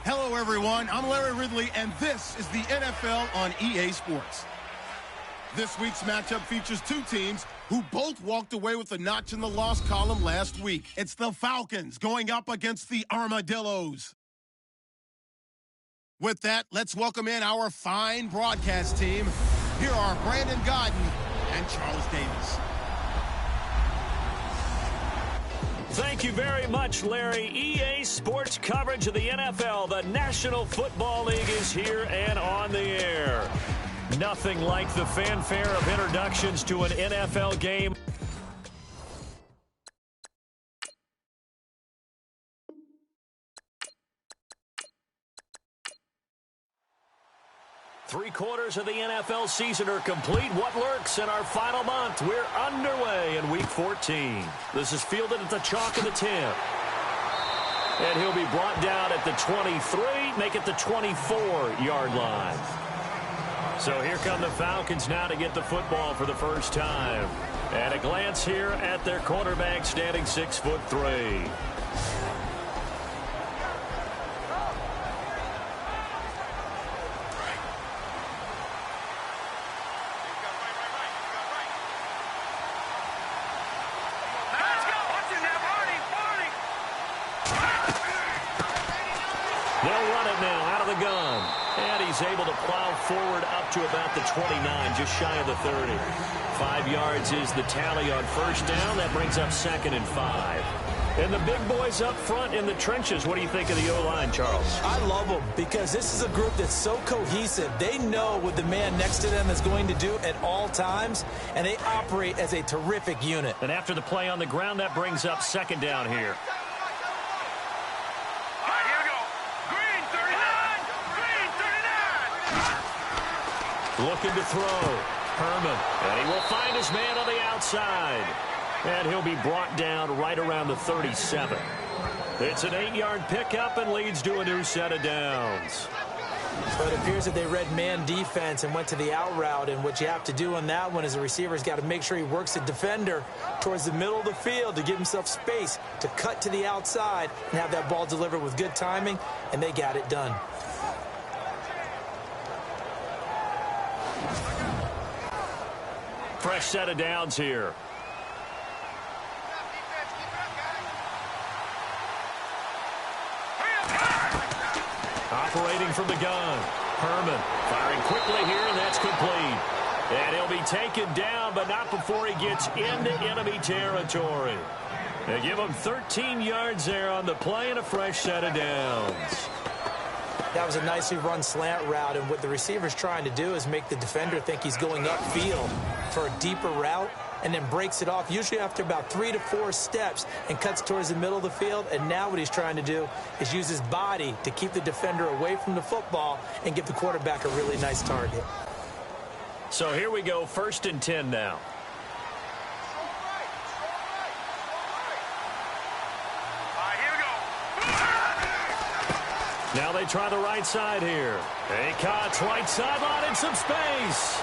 Hello, everyone. I'm Larry Ridley, and this is the NFL on EA Sports. This week's matchup features two teams who both walked away with a notch in the loss column last week. It's the Falcons going up against the Armadillos. With that, let's welcome in our fine broadcast team. Here are Brandon Godden and Charles Davis. Thank you very much, Larry. EA Sports coverage of the NFL. The National Football League is here and on the air. Nothing like the fanfare of introductions to an NFL game. Three-quarters of the NFL season are complete. What lurks in our final month? We're underway in Week 14. This is fielded at the chalk of the 10. And he'll be brought down at the 23, make it the 24-yard line. So here come the Falcons now to get the football for the first time. And a glance here at their quarterback standing 6'3". Able to plow forward up to about the 29, just shy of the 30. 5 yards is the tally on first down. That brings up 2nd and 5. And the big boys up front in the trenches. What do you think of the O-line, Charles? I love them because this is a group that's so cohesive. They know what the man next to them is going to do at all times, and they operate as a terrific unit. And after the play on the ground, that brings up 2nd down here. Looking to throw. Herman. And he will find his man on the outside. And he'll be brought down right around the 37. It's an 8-yard pickup and leads to a new set of downs. So it appears that they read man defense and went to the out route. And what you have to do on that one is the receiver's got to make sure he works the defender towards the middle of the field to give himself space to cut to the outside and have that ball delivered with good timing. And they got it done. Fresh set of downs here. Operating from the gun. Herman firing quickly here, and that's complete. And he'll be taken down, but not before he gets into enemy territory. They give him 13 yards there on the play and a fresh set of downs. That was a nicely run slant route, and what the receiver's trying to do is make the defender think he's going upfield for a deeper route and then breaks it off, usually after about 3 to 4 steps, and cuts towards the middle of the field. And now what he's trying to do is use his body to keep the defender away from the football and give the quarterback a really nice target. So here we go, 1st and 10 now. Now they try the right side here. He cuts right sideline in some space.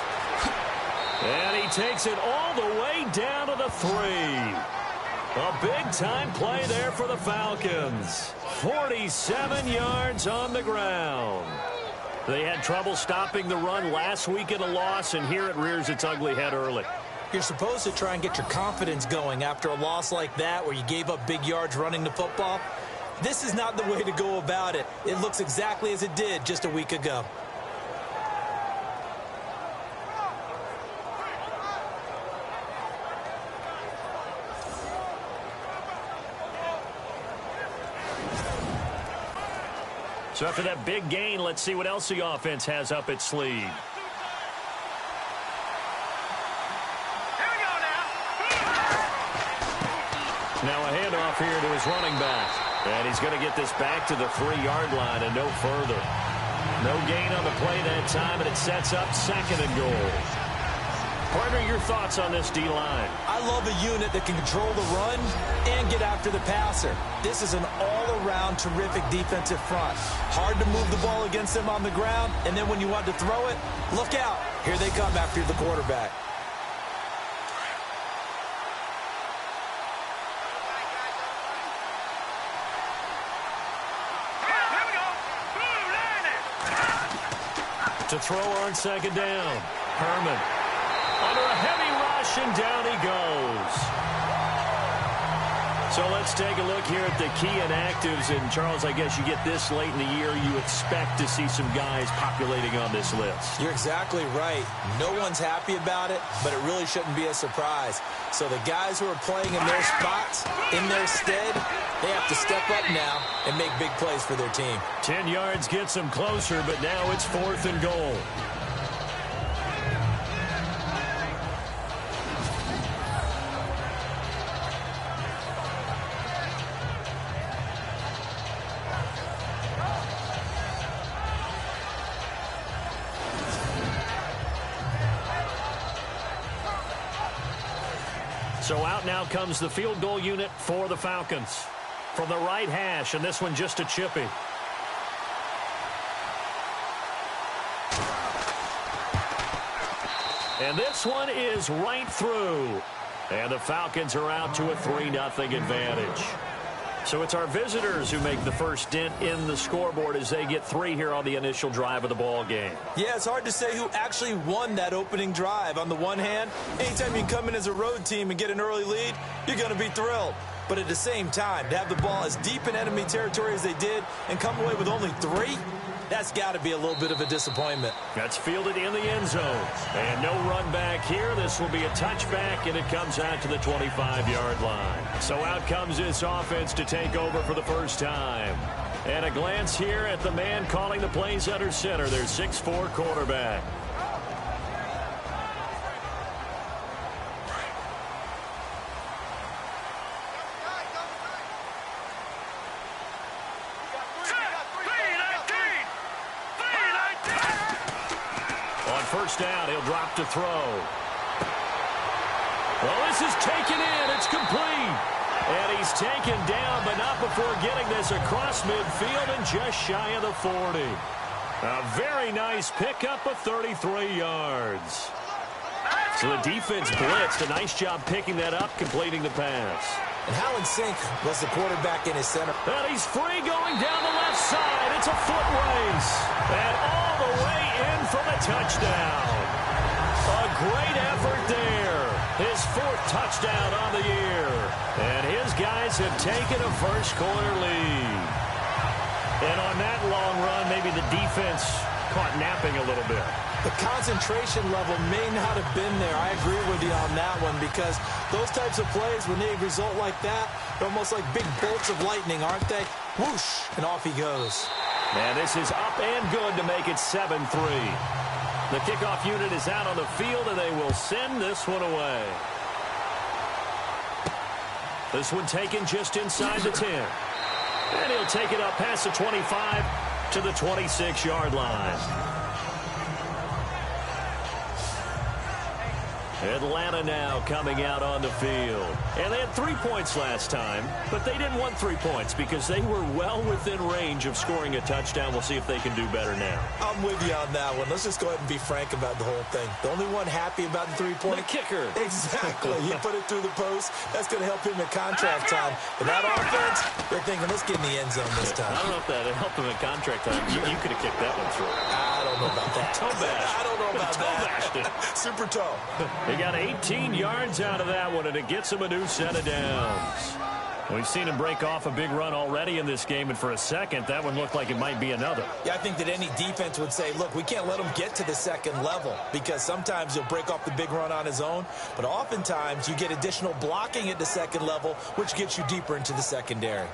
And he takes it all the way down to the 3. A big-time play there for the Falcons. 47 yards on the ground. They had trouble stopping the run last week in a loss, and here it rears its ugly head early. You're supposed to try and get your confidence going after a loss like that where you gave up big yards running the football. This is not the way to go about it. It looks exactly as it did just a week ago. So after that big gain, let's see what else the offense has up its sleeve. Here we go now. Now a handoff here to his running back. And he's going to get this back to the 3-yard line and no further. No gain on the play that time, and it sets up 2nd and goal. Partner, your thoughts on this D-line? I love a unit that can control the run and get after the passer. This is an all-around terrific defensive front. Hard to move the ball against them on the ground, and then when you want to throw it, look out. Here they come after the quarterback. Here we go. To throw on second down. Herman. Under a heavy rush, and down he goes. So let's take a look here at the key inactives. And, Charles, I guess you get this late in the year, you expect to see some guys populating on this list. You're exactly right. No one's happy about it, but it really shouldn't be a surprise. So the guys who are playing in their spots, in their stead, they have to step up now and make big plays for their team. 10 yards gets them closer, but now it's 4th and goal. So out now comes the field goal unit for the Falcons. From the right hash, and this one just a chippy. And this one is right through. And the Falcons are out to a 3-0 advantage. So it's our visitors who make the first dent in the scoreboard as they get 3 here on the initial drive of the ball game. Yeah, it's hard to say who actually won that opening drive. On the one hand, anytime you can come in as a road team and get an early lead, you're going to be thrilled. But at the same time, to have the ball as deep in enemy territory as they did and come away with only 3, that's got to be a little bit of a disappointment. That's fielded in the end zone. And no run back here. This will be a touchback, and it comes out to the 25-yard line. So out comes this offense to take over for the first time. And a glance here at the man calling the plays under center, their 6'4" quarterback. First down, he'll drop to throw. Well, this is taken in. It's complete. And he's taken down, but not before getting this across midfield and just shy of the 40. A very nice pickup of 33 yards. So the defense blitzed. A nice job picking that up, completing the pass. And how in sync was the quarterback in his center? And he's free going down the left side. It's a foot race. And all the way in for the touchdown. A great effort there. His 4th touchdown on the year. And his guys have taken a first-quarter lead. And on that long run, maybe the defense caught napping a little bit. The concentration level may not have been there. I agree with you on that one because those types of plays, when they result like that, they're almost like big bolts of lightning, aren't they? Whoosh, and off he goes. And this is up and good to make it 7-3. The kickoff unit is out on the field, and they will send this one away. This one taken just inside the 10. And he'll take it up past the 25 to the 26-yard line. Atlanta now coming out on the field. And they had 3 points last time, but they didn't want 3 points because they were well within range of scoring a touchdown. We'll see if they can do better now. I'm with you on that one. Let's just go ahead and be frank about the whole thing. The only one happy about the 3-point. The kicker. Exactly. He put it through the post. That's going to help him in contract time. But that offense, they're thinking, let's get in the end zone this time. I don't know if that helped him in contract time. You could have kicked that one through. I don't know about that. Toe bash. I don't know about that. Super toe. He got 18 yards out of that one, and it gets him a new set of downs. We've seen him break off a big run already in this game, and for a second, that one looked like it might be another. Yeah, I think that any defense would say, look, we can't let him get to the second level because sometimes he'll break off the big run on his own, but oftentimes you get additional blocking at the second level, which gets you deeper into the secondary.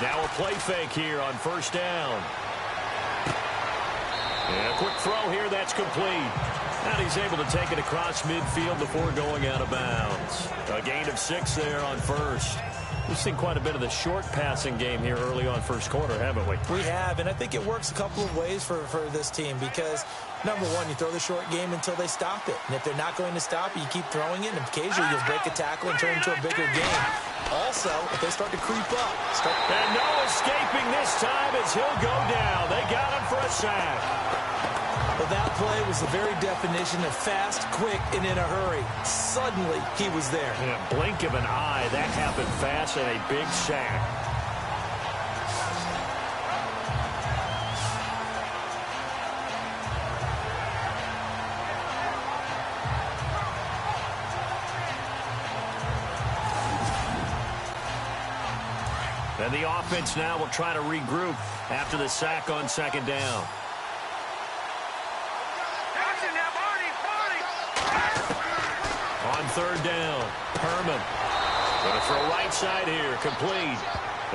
Now a play fake here on first down. And a quick throw here, that's complete. And he's able to take it across midfield before going out of bounds. A gain of 6 there on first. We've seen quite a bit of the short passing game here early on first quarter, haven't we? We have, and I think it works a couple of ways for this team because, number one, you throw the short game until they stop it. And if they're not going to stop it, you keep throwing it, and occasionally you'll break a tackle and turn it into a bigger game. Also, if they start to creep up. And no escaping this time as he'll go down. They got him for a sack. Well, that play was the very definition of fast, quick, and in a hurry. Suddenly, he was there. In a blink of an eye, that happened fast and a big sack. And the offense now will try to regroup after the sack on second down. On third down, Herman. Going to throw right side here, complete.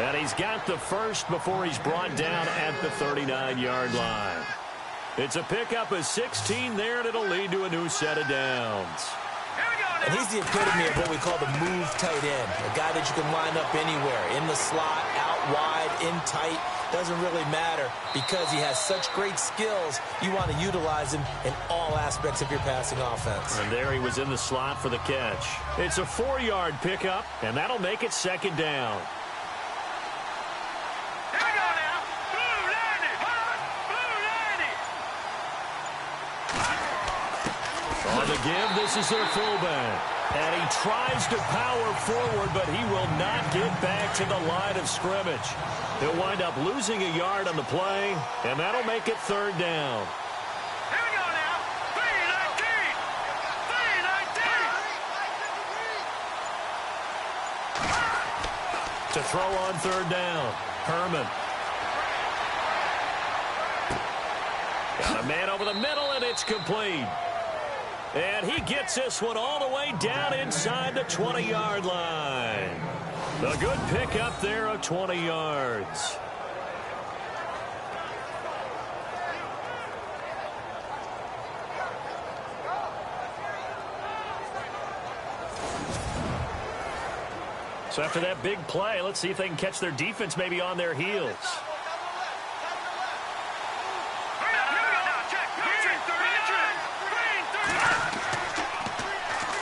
And he's got the first before he's brought down at the 39-yard line. It's a pickup of 16 there, and it'll lead to a new set of downs. And he's the epitome of what we call the move tight end. A guy that you can line up anywhere. In the slot, out wide, in tight. Doesn't really matter because he has such great skills. You want to utilize him in all aspects of your passing offense. And there he was in the slot for the catch. It's a 4-yard pickup, and that'll make it second down. On the give, this is their fullback. And he tries to power forward, but he will not get back to the line of scrimmage. He'll wind up losing a yard on the play, and that'll make it third down. Here we go now. 3-19. 3-19. To throw on third down, Herman. Got a man over the middle, and it's complete. And he gets this one all the way down inside the 20-yard line. A good pickup there of 20 yards. So after that big play, let's see if they can catch their defense maybe on their heels.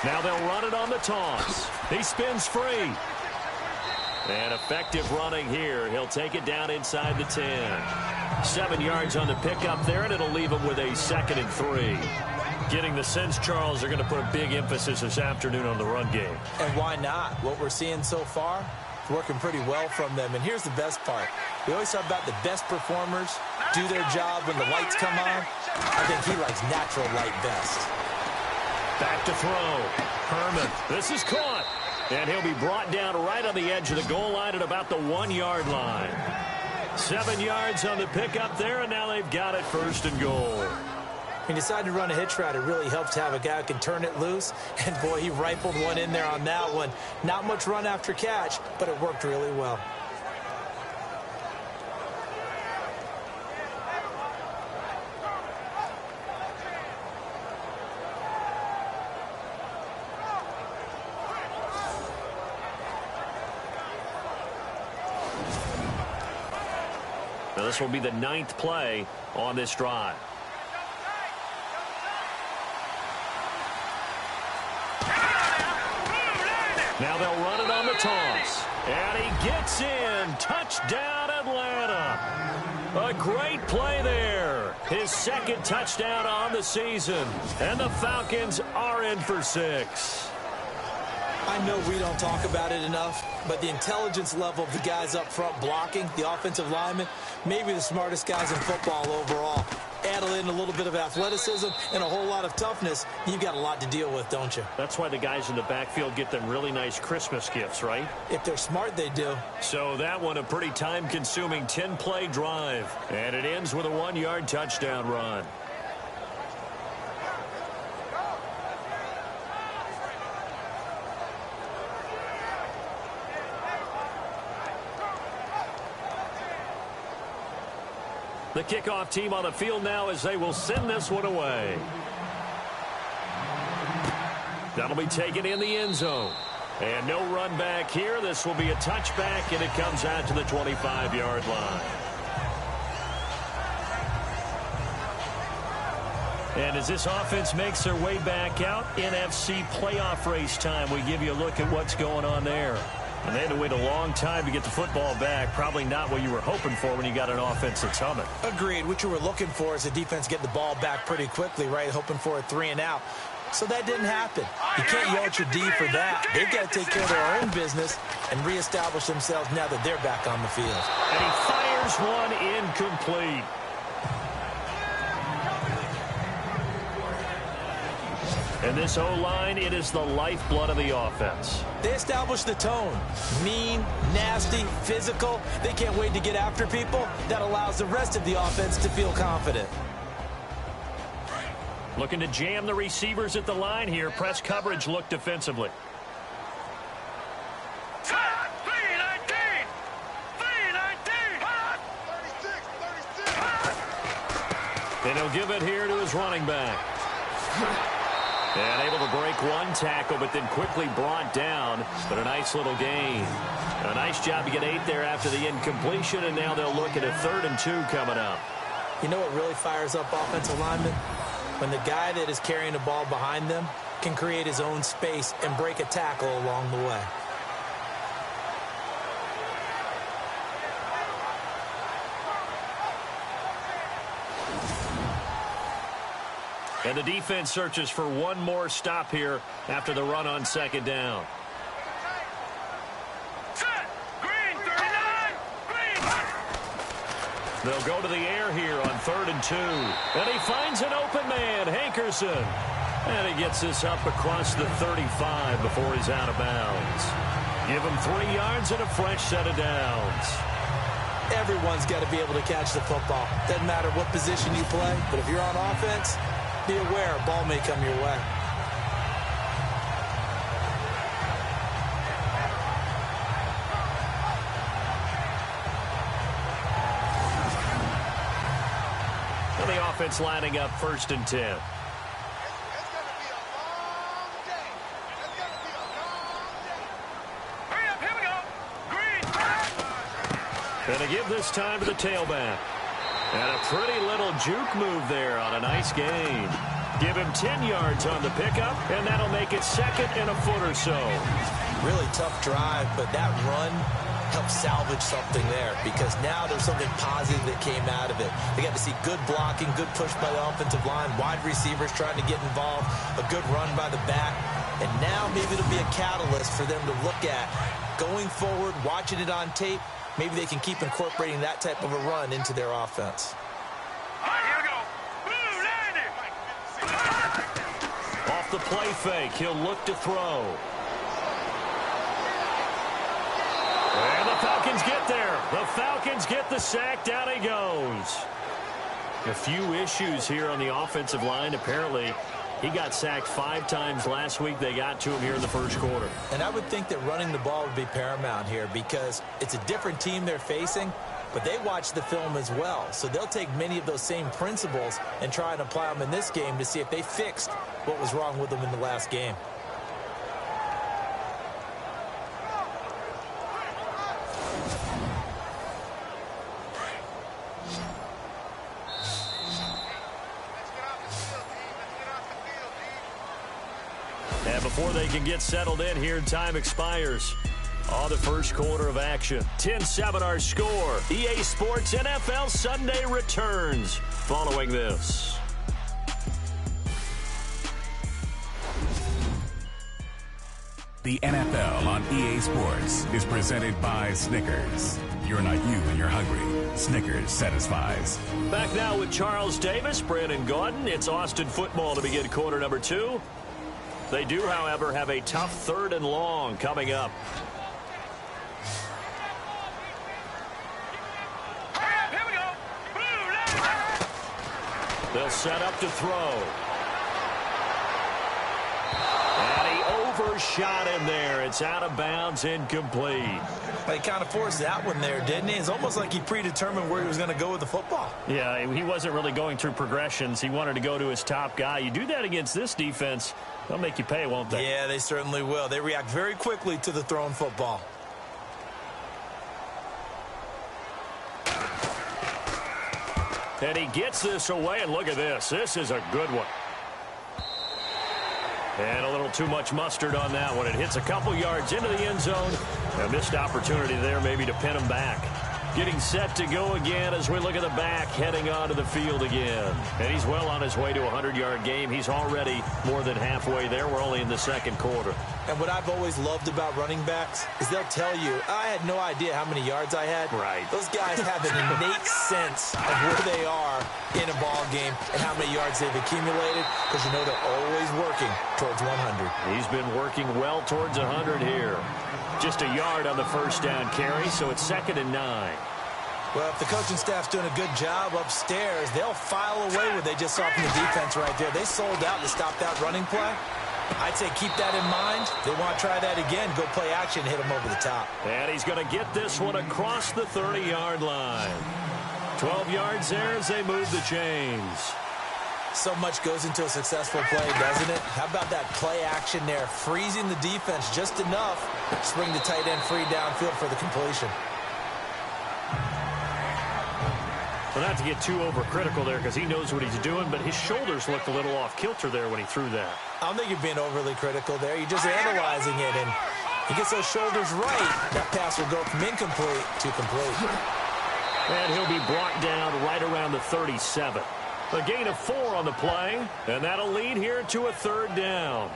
Now they'll run it on the toss. He spins free. And effective running here. He'll take it down inside the 10. 7 yards on the pickup there, and it'll leave him with a 2nd and 3. Getting the sense, Charles, they're going to put a big emphasis this afternoon on the run game. And why not? What we're seeing so far is working pretty well from them. And here's the best part. We always talk about the best performers do their job when the lights come on. I think he likes natural light best. Back to throw. Herman. This is caught. And he'll be brought down right on the edge of the goal line at about the 1-yard line. 7 yards on the pickup there, and now they've got it 1st and goal. He decided to run a hitch route. It really helps to have a guy who can turn it loose. And, boy, he rifled one in there on that one. Not much run after catch, but it worked really well. Now this will be the 9th play on this drive. Now they'll run it on the toss. And he gets in. Touchdown, Atlanta. A great play there. His 2nd touchdown on the season. And the Falcons are in for 6. I know we don't talk about it enough, but the intelligence level of the guys up front blocking, the offensive linemen, maybe the smartest guys in football overall. Add in a little bit of athleticism and a whole lot of toughness, you've got a lot to deal with, don't you? That's why the guys in the backfield get them really nice Christmas gifts, right? If they're smart, they do. So that one, a pretty time-consuming 10-play drive. And it ends with a 1-yard touchdown run. The kickoff team on the field now as they will send this one away. That'll be taken in the end zone. And no run back here. This will be a touchback, and it comes out to the 25-yard line. And as this offense makes their way back out, NFC playoff race time, we give you a look at what's going on there. And they had to wait a long time to get the football back. Probably not what you were hoping for when you got an offense that's humming. Agreed. What you were looking for is the defense get the ball back pretty quickly, right? Hoping for a 3 and out. So that didn't happen. You can't yell at your D for that. They've got to take care of their own business and reestablish themselves now that they're back on the field. And he fires one incomplete. And this O-line, it is the lifeblood of the offense. They establish the tone. Mean, nasty, physical. They can't wait to get after people. That allows the rest of the offense to feel confident. Looking to jam the receivers at the line here. Press coverage look defensively. And he'll give it here to his running back. And able to break one tackle, but then quickly brought down. But a nice little gain. A nice job to get 8 there after the incompletion, and now they'll look at a 3rd and 2 coming up. You know what really fires up offensive linemen? When the guy that is carrying the ball behind them can create his own space and break a tackle along the way. And the defense searches for one more stop here after the run on 2nd down. They'll go to the air here on 3rd and 2. And he finds an open man, Hankerson. And he gets this up across the 35 before he's out of bounds. Give him 3 yards and a fresh set of downs. Everyone's got to be able to catch the football. Doesn't matter what position you play, but if you're on offense, be aware a ball may come your way. And the offense lining up 1st and 10. And to give this time to the tailback. And a pretty little juke move there on a nice gain. Give him 10 yards on the pickup, and that'll make it 2nd and a foot or so. Really tough drive, but that run helped salvage something there because now there's something positive that came out of it. They got to see good blocking, good push by the offensive line, wide receivers trying to get involved, a good run by the back, and now maybe it'll be a catalyst for them to look at going forward, watching it on tape. Maybe they can keep incorporating that type of a run into their offense. Here we go. Off the play fake, he'll look to throw. And the Falcons get there. The Falcons get the sack. Down he goes. A few issues here on the offensive line. Apparently, he got sacked 5 times last week. They got to him here in the 1st quarter. And I would think that running the ball would be paramount here because it's a different team they're facing, but they watch the film as well. So they'll take many of those same principles and try and apply them in this game to see if they fixed what was wrong with them in the last game. And before they can get settled in here, time expires on the 1st quarter of action. 10-7 our score. EA Sports NFL Sunday returns following this. The NFL on EA Sports is presented by Snickers. You're not you when you're hungry. Snickers satisfies. Back now with Charles Davis, Brandon Gaudin. It's Austin football to begin quarter number 2. They do, however, have a tough 3rd and long coming up. Here we go. They'll set up to throw. And he overshot him there. It's out of bounds, incomplete. He kind of forced that one there, didn't he? It's almost like he predetermined where he was going to go with the football. Yeah, he wasn't really going through progressions. He wanted to go to his top guy. You do that against this defense, they'll make you pay, won't they? Yeah, they certainly will. They react very quickly to the thrown football. And he gets this away, and look at this. This is a good one. And a little too much mustard on that one. It hits a couple yards into the end zone, A missed opportunity there maybe to pin him back. Getting set to go again as we look at the back, heading onto the field again. And he's well on his way to a 100-yard game. He's already more than halfway there. We're only in the second quarter. And what I've always loved about running backs is they'll tell you, I had no idea how many yards I had. Right. Those guys have an innate sense of where they are in a ball game and how many yards they've accumulated, because you know they're always working towards 100. He's been working well towards 100 here. Just a yard on the first down carry, so it's 2nd and 9. Well, if the coaching staff's doing a good job upstairs, they'll file away what they just saw from the defense right there. They sold out to stop that running play. I'd say keep that in mind. They want to try that again, go play action, hit them over the top. And he's going to get this one across the 30-yard line. 12 yards there as they move the chains. So much goes into a successful play, doesn't it? How about that play action there, freezing the defense just enough to swing the tight end free downfield for the completion. Well, not to get too overcritical there because he knows what he's doing, but his shoulders looked a little off kilter there when he threw that. I don't think you're being overly critical there. You're just analyzing it, and he gets those shoulders right. That pass will go from incomplete to complete. And he'll be brought down right around the 37. A gain of 4 on the play, and that'll lead here to a 3rd down.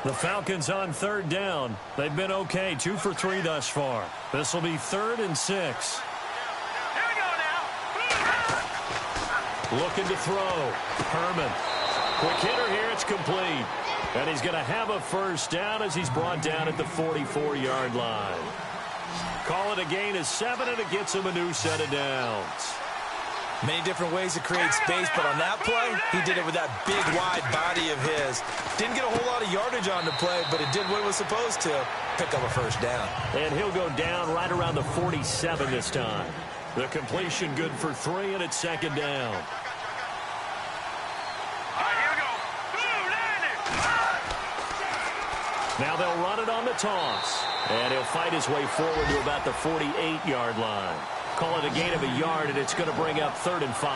The Falcons on 3rd down. They've been okay, 2 for 3 thus far. This will be 3rd and 6. Here we go now. Looking to throw. Herman. Quick hitter here, it's complete. And he's going to have a first down as he's brought down at the 44-yard line. Call it a gain of 7, and it gets him a new set of downs. Many different ways to create space, but on that play, he did it with that big, wide body of his. Didn't get a whole lot of yardage on the play, but it did what it was supposed to, pick up a first down. And he'll go down right around the 47 this time. The completion good for 3, and it's 2nd down. All right, here we go. Blue landing. Now they'll run it on the toss. And he'll fight his way forward to about the 48-yard line. Call it a gain of a yard, and it's going to bring up 3rd and 5.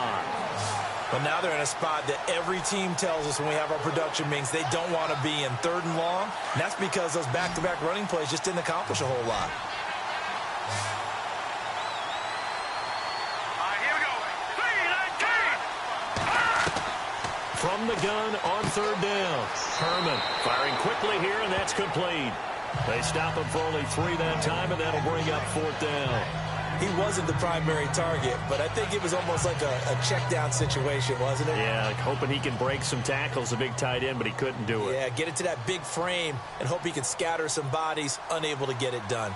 But now they're in a spot that every team tells us when we have our production meetings they don't want to be in 3rd and long. And that's because those back-to-back running plays just didn't accomplish a whole lot. All right, here we go. 3-19. From the gun on 3rd down. Herman firing quickly here, and that's complete. They stop him for only 3 that time, and that'll bring up 4th down. He wasn't the primary target, but I think it was almost like a check-down situation, wasn't it? Yeah, like hoping he can break some tackles, a big tight end, but he couldn't do it. Yeah, get it to that big frame and hope he can scatter some bodies, unable to get it done.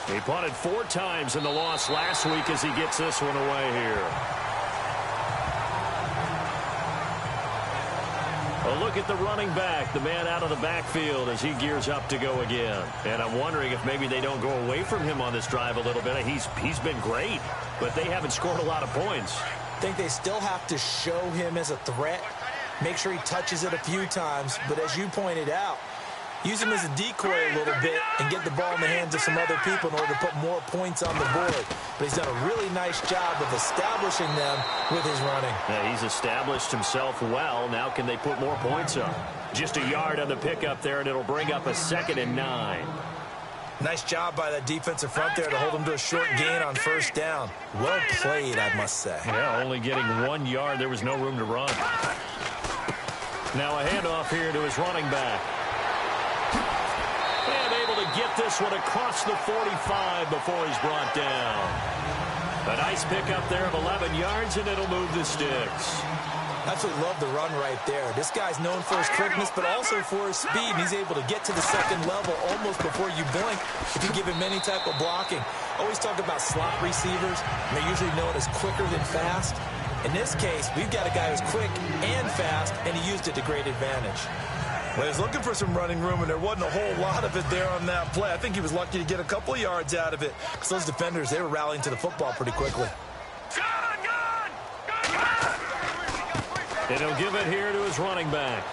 He punted 4 times in the loss last week as he gets this one away here. A look at the running back, the man out of the backfield as he gears up to go again. And I'm wondering if maybe they don't go away from him on this drive a little bit. He's been great, but they haven't scored a lot of points. I think they still have to show him as a threat, make sure he touches it a few times, but as you pointed out, use him as a decoy a little bit and get the ball in the hands of some other people in order to put more points on the board. But he's done a really nice job of establishing them with his running. Yeah, he's established himself well. Now can they put more points up? Just a yard on the pickup there, and it'll bring up a 2nd and 9. Nice job by that defensive front there to hold him to a short gain on 1st down. Well played, I must say. Yeah, only getting 1 yard. There was no room to run. Now a handoff here to his running back. And able to get this one across the 45 before he's brought down. A nice pickup there of 11 yards, and it'll move the sticks. Absolutely love the run right there. This guy's known for his quickness, but also for his speed. He's able to get to the 2nd level almost before you blink if you give him any type of blocking. Always talk about slot receivers. They're usually known as quicker than fast. In this case, we've got a guy who's quick and fast, and he used it to great advantage. Well, he was looking for some running room, and there wasn't a whole lot of it there on that play. I think he was lucky to get a couple of yards out of it because those defenders, they were rallying to the football pretty quickly. And he'll give it here to his running back.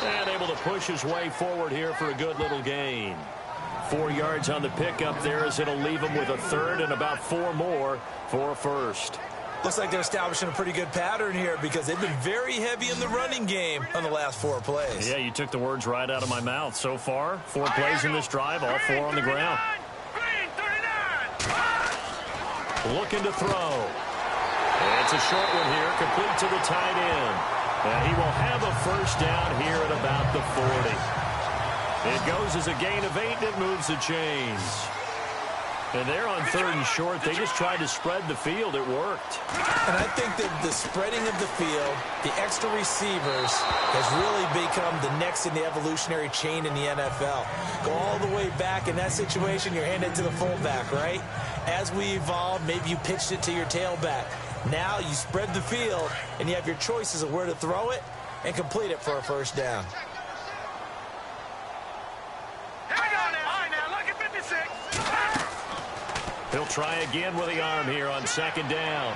And able to push his way forward here for a good little gain. 4 yards on the pickup there as it'll leave him with a 3rd and about 4 more for a first. Looks like they're establishing a pretty good pattern here because they've been very heavy in the running game on the last 4 plays. Yeah, you took the words right out of my mouth. So far, 4 plays in this drive, all 4 on the ground. Looking to throw. It's a short one here, complete to the tight end. And he will have a first down here at about the 40. It goes as a gain of 8, and it moves the chains. And they're on 3rd and short. They just tried to spread the field. It worked. And I think that the spreading of the field, the extra receivers, has really become the next in the evolutionary chain in the NFL. Go all the way back in that situation, you're handed to the fullback, right? As we evolve, maybe you pitched it to your tailback. Now you spread the field, and you have your choices of where to throw it and complete it for a first down. He'll try again with the arm here on 2nd down.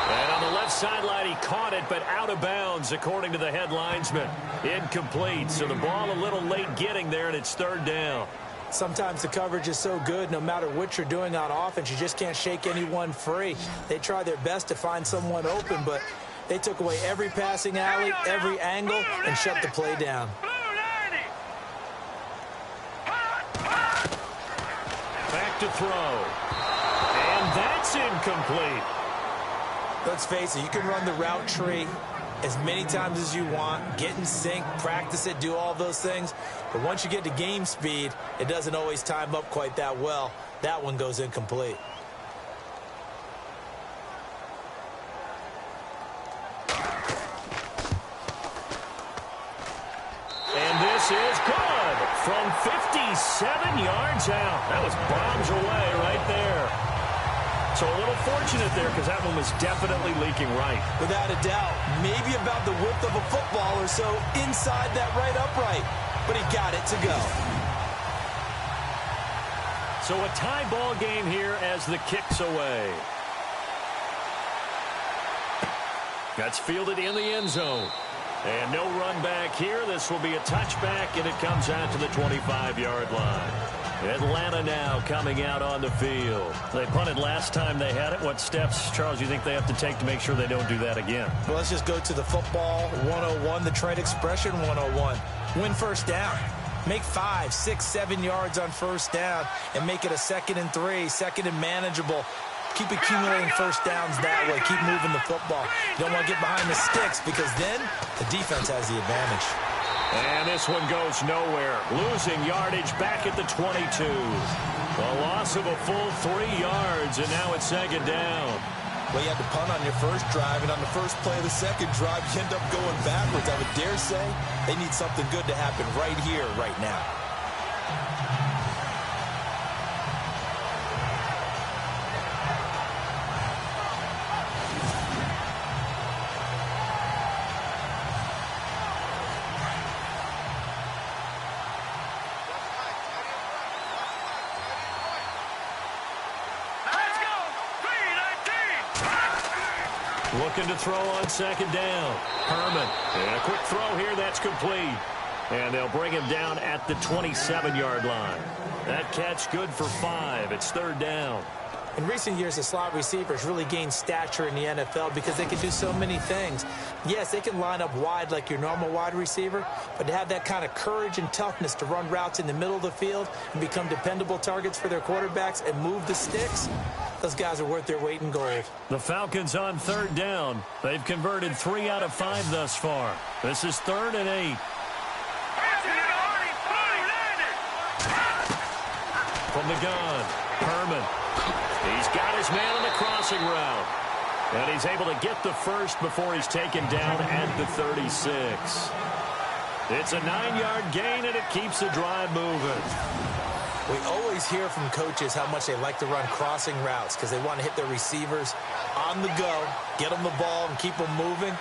And on the left sideline, he caught it, but out of bounds, according to the head linesman. Incomplete, so the ball a little late getting there, and it's 3rd down. Sometimes the coverage is so good, no matter what you're doing on offense, you just can't shake anyone free. They try their best to find someone open, but they took away every passing alley, every angle, and shut the play down. Back to throw. And that's incomplete. Let's face it, you can run the route tree as many times as you want, get in sync, practice it, do all those things. But once you get to game speed, it doesn't always time up quite that well. That one goes incomplete. And this is good from 57 yards out. That was bombs away right there. So a little fortunate there because that one was definitely leaking right. Without a doubt, maybe about the width of a football or so inside that right upright. But he got it to go. So a tie ball game here as the kick's away. That's fielded in the end zone. And no run back here. This will be a touchback, and it comes out to the 25-yard line. Atlanta now coming out on the field. They punted last time they had it. What steps, Charles, do you think they have to take to make sure they don't do that again? Well, let's just go to the football 101, the trade expression 101. Win first down. Make 5, 6, 7 yards on first down and make it a 2nd and 3, 2nd and manageable. Keep accumulating first downs that way. Keep moving the football. You don't want to get behind the sticks because then the defense has the advantage. And this one goes nowhere. Losing yardage back at the 22. A loss of a full 3 yards, and now it's 2nd down. Well, you had to punt on your first drive, and on the first play of the second drive, you end up going backwards. I would dare say they need something good to happen right here, right now. Looking to throw on 2nd down. Herman. And a quick throw here. That's complete. And they'll bring him down at the 27-yard line. That catch good for 5. It's 3rd down. In recent years, the slot receivers really gained stature in the NFL because they can do so many things. Yes, they can line up wide like your normal wide receiver, but to have that kind of courage and toughness to run routes in the middle of the field and become dependable targets for their quarterbacks and move the sticks, those guys are worth their weight in gold. The Falcons on 3rd down. They've converted 3 out of 5 thus far. This is 3rd and 8. From the gun, Herman. He's got his man on the crossing route. And he's able to get the first before he's taken down at the 36. It's a 9-yard gain, and it keeps the drive moving. We always hear from coaches how much they like to run crossing routes because they want to hit their receivers on the go, get them the ball, and keep them moving.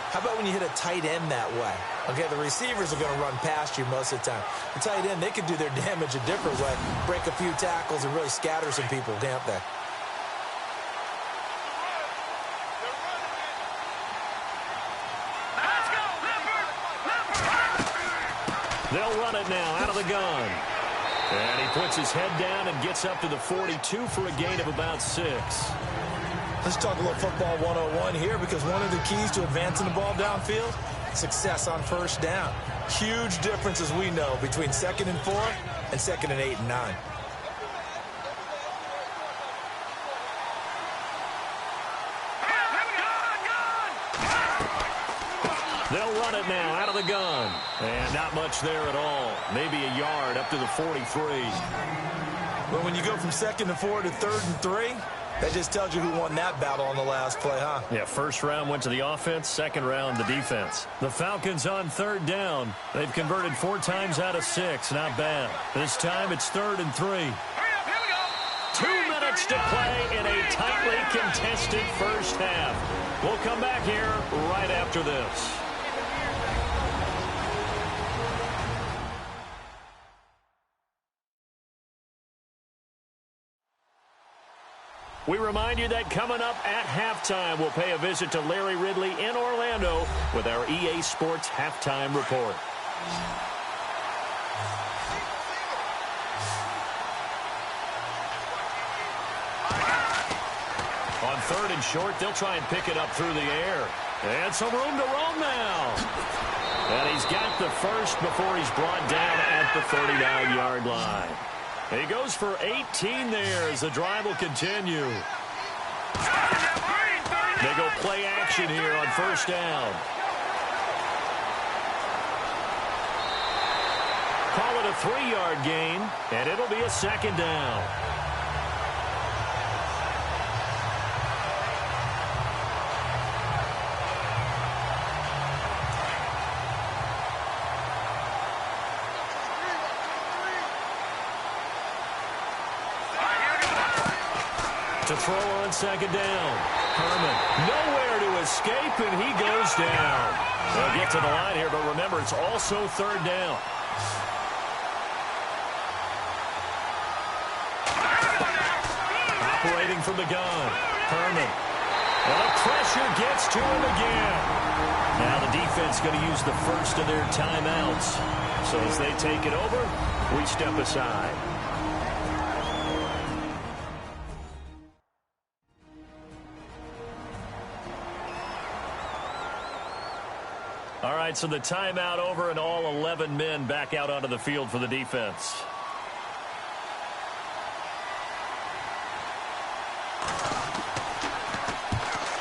How about when you hit a tight end that way? Okay, the receivers are going to run past you most of the time. The tight end, they can do their damage a different way, break a few tackles and really scatter some people, can't they? They'll run it now out of the gun. And he puts his head down and gets up to the 42 for a gain of about 6. Let's talk a little football 101 here, because one of the keys to advancing the ball downfield, success on first down. Huge difference, as we know, between 2nd and 4 and 2nd and 8 and 9. They'll run it now out of the gun. And not much there at all. Maybe a yard up to the 43. But when you go from 2nd and 4 to 3rd and 3, that just tells you who won that battle on the last play, huh? Yeah, first round went to the offense, second round the defense. The Falcons on 3rd down. They've converted 4 times out of 6. Not bad. This time it's 3rd and 3. 2 minutes to play in a tightly contested first half. We'll come back here right after this. We remind you that coming up at halftime, we'll pay a visit to Larry Ridley in Orlando with our EA Sports Halftime Report. On 3rd and short, they'll try and pick it up through the air. And some room to roam now. And he's got the first before he's brought down at the 39-yard line. He goes for 18 there as the drive will continue. They go play action here on first down. Call it a 3-yard gain, and it'll be a 2nd down. To throw on 2nd down. Herman nowhere to escape, and he goes down. They'll get to the line here, but remember, it's also 3rd down. Operating from the gun. Herman. And the pressure gets to him again. Now the defense going to use the first of their timeouts. So as they take it over, we step aside. All right, so the timeout over and all 11 men back out onto the field for the defense.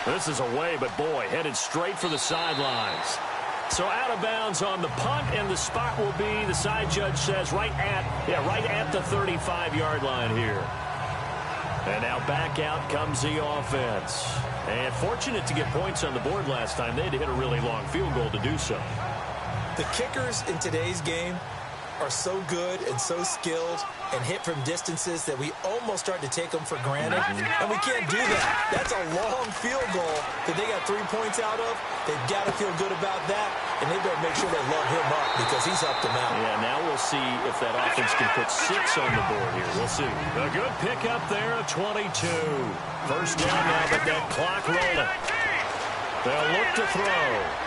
This is away, but boy, headed straight for the sidelines. So out of bounds on the punt, and the spot will be, the side judge says, right at the 35-yard line here. And now back out comes the offense. And fortunate to get points on the board last time. They had to hit a really long field goal to do so. The kickers in today's game are so good and so skilled and hit from distances that we almost start to take them for granted. And we can't do that. That's a long field goal that they got 3 points out of. They've got to feel good about that, and they better make sure they love him up because he's helped them out. Yeah, now we'll see if that offense can put 6 on the board here. We'll see. A good pickup there at 22. First down now, but that clock rolling. They'll look to throw.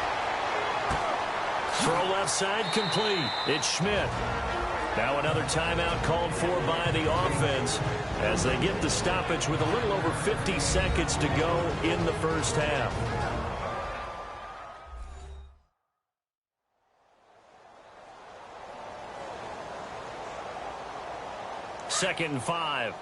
Throw left side complete. It's Schmidt. Now another timeout called for by the offense as they get the stoppage with a little over 50 seconds to go in the first half. Second and 5.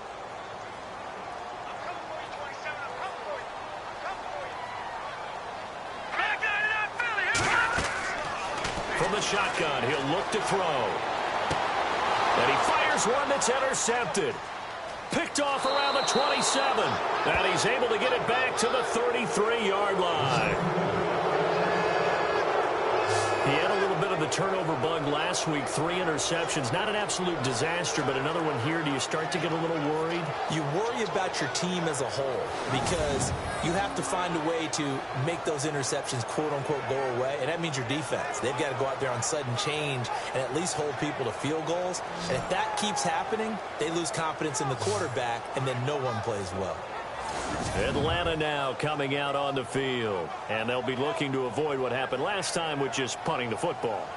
From the shotgun, he'll look to throw. And he fires one that's intercepted. Picked off around the 27. And he's able to get it back to the 33-yard line. He had a little bit of the turnover bug last week. 3 interceptions. Not an absolute disaster, but another one here. Do you start to get a little worried? You worry about your team as a whole because you have to find a way to make those interceptions, quote-unquote, go away, and that means your defense. They've got to go out there on sudden change and at least hold people to field goals. And if that keeps happening, they lose confidence in the quarterback, and then no one plays well. Atlanta now coming out on the field, and they'll be looking to avoid what happened last time with just punting the football.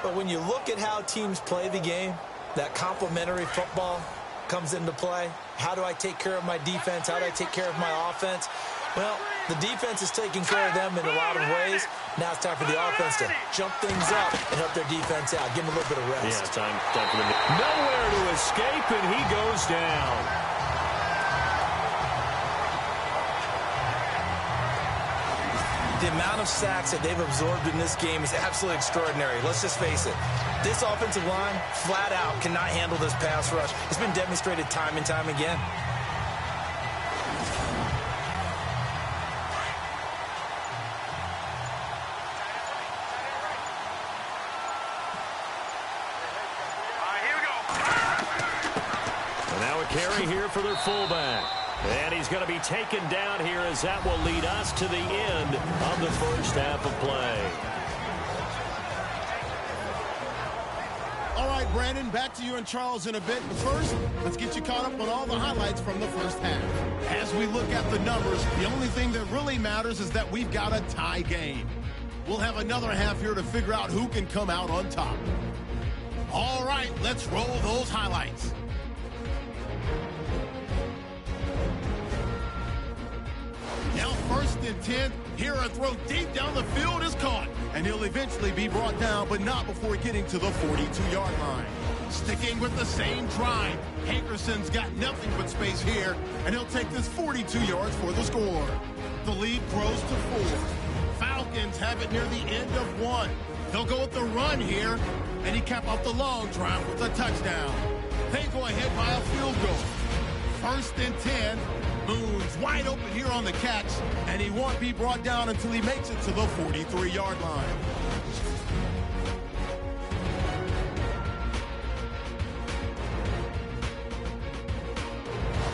But when you look at how teams play the game, that complementary football comes into play. How do I take care of my defense? How do I take care of my offense? Well, the defense is taking care of them in a lot of ways. Now it's time for the offense to jump things up and help their defense out. Give them a little bit of rest. Yeah, time for them. Nowhere to escape, and he goes down. The amount of sacks that they've absorbed in this game is absolutely extraordinary. Let's just face it. This offensive line, flat out, cannot handle this pass rush. It's been demonstrated time and time again. And now a carry here for their fullback. And he's going to be taken down here as that will lead us to the end of the first half of play. All right, Brandon, back to you and Charles in a bit. But first, let's get you caught up on all the highlights from the first half. As we look at the numbers, the only thing that really matters is that we've got a tie game. We'll have another half here to figure out who can come out on top. All right, let's roll those highlights. Now 1st and 10. Here a throw deep down the field is caught. And he'll eventually be brought down, but not before getting to the 42-yard line. Sticking with the same drive. Hankerson's got nothing but space here. And he'll take this 42 yards for the score. The lead grows to 4. Falcons have it near the end of 1. They'll go with the run here. And he capped off the long drive with a touchdown. They go ahead by a field goal. 1st and 10. Moon's wide open here on the catch, and he won't be brought down until he makes it to the 43-yard line.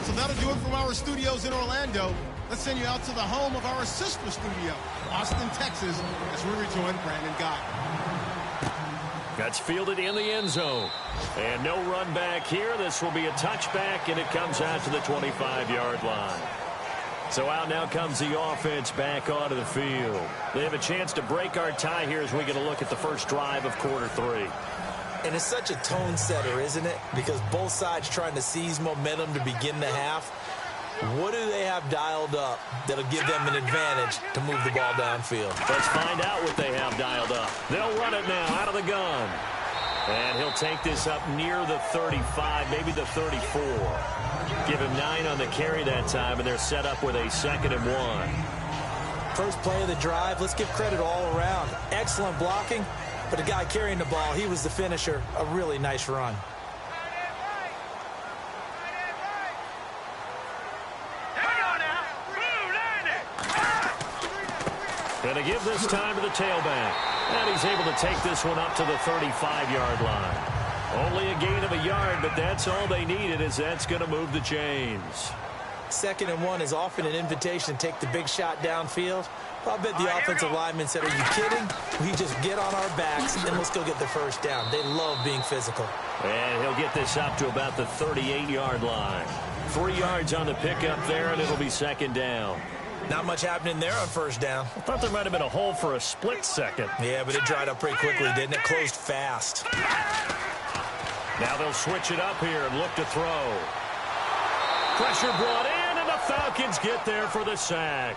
So that'll do it from our studios in Orlando. Let's send you out to the home of our sister studio, Austin, Texas, as we rejoin Brandon Gott. That's fielded in the end zone. And no run back here. This will be a touchback, and it comes out to the 25-yard line. So out now comes the offense back onto the field. They have a chance to break our tie here as we get a look at the first drive of quarter 3. And it's such a tone setter, isn't it? Because both sides trying to seize momentum to begin the half. What do they have dialed up that'll give them an advantage to move the ball downfield? Let's find out what they have dialed up. They'll run it now out of the gun. And he'll take this up near the 35, maybe the 34. Give him 9 on the carry that time, and they're set up with a 2nd and 1. First play of the drive, let's give credit all around. Excellent blocking, but the guy carrying the ball, he was the finisher. A really nice run. And to give this time to the tailback. And he's able to take this one up to the 35-yard line. Only a gain of a yard, but that's all they needed, as that's going to move the chains. 2nd and 1 is often an invitation to take the big shot downfield. I bet the offensive lineman said, are you kidding? We just get on our backs and let's go get the first down. They love being physical. And he'll get this up to about the 38-yard line. 3 yards on the pickup there, and it'll be 2nd down. Not much happening there on first down. I thought there might have been a hole for a split second. Yeah, but it dried up pretty quickly, didn't it? Closed fast. Now they'll switch it up here and look to throw. Pressure brought in, and the Falcons get there for the sack.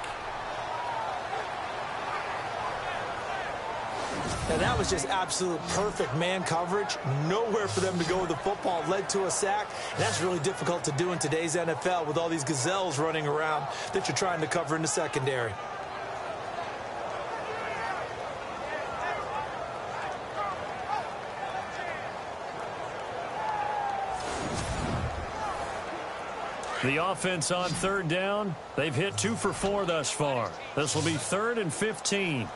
Now that was just absolute perfect man coverage. Nowhere for them to go with the football. Led to a sack. And that's really difficult to do in today's NFL with all these gazelles running around that you're trying to cover in the secondary. The offense on 3rd down. They've hit 2 for 4 thus far. This will be 3rd and 15.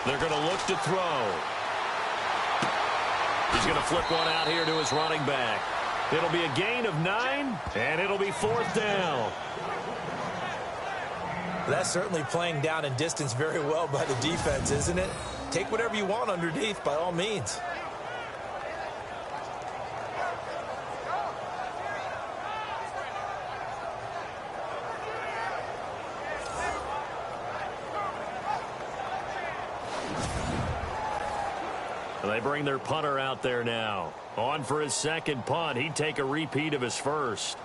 They're going to look to throw. He's going to flip one out here to his running back. It'll be a gain of 9, and it'll be 4th down. That's certainly playing down and distance very well by the defense, isn't it? Take whatever you want underneath, by all means. They bring their punter out there now. On for his second punt. He'd take a repeat of his first.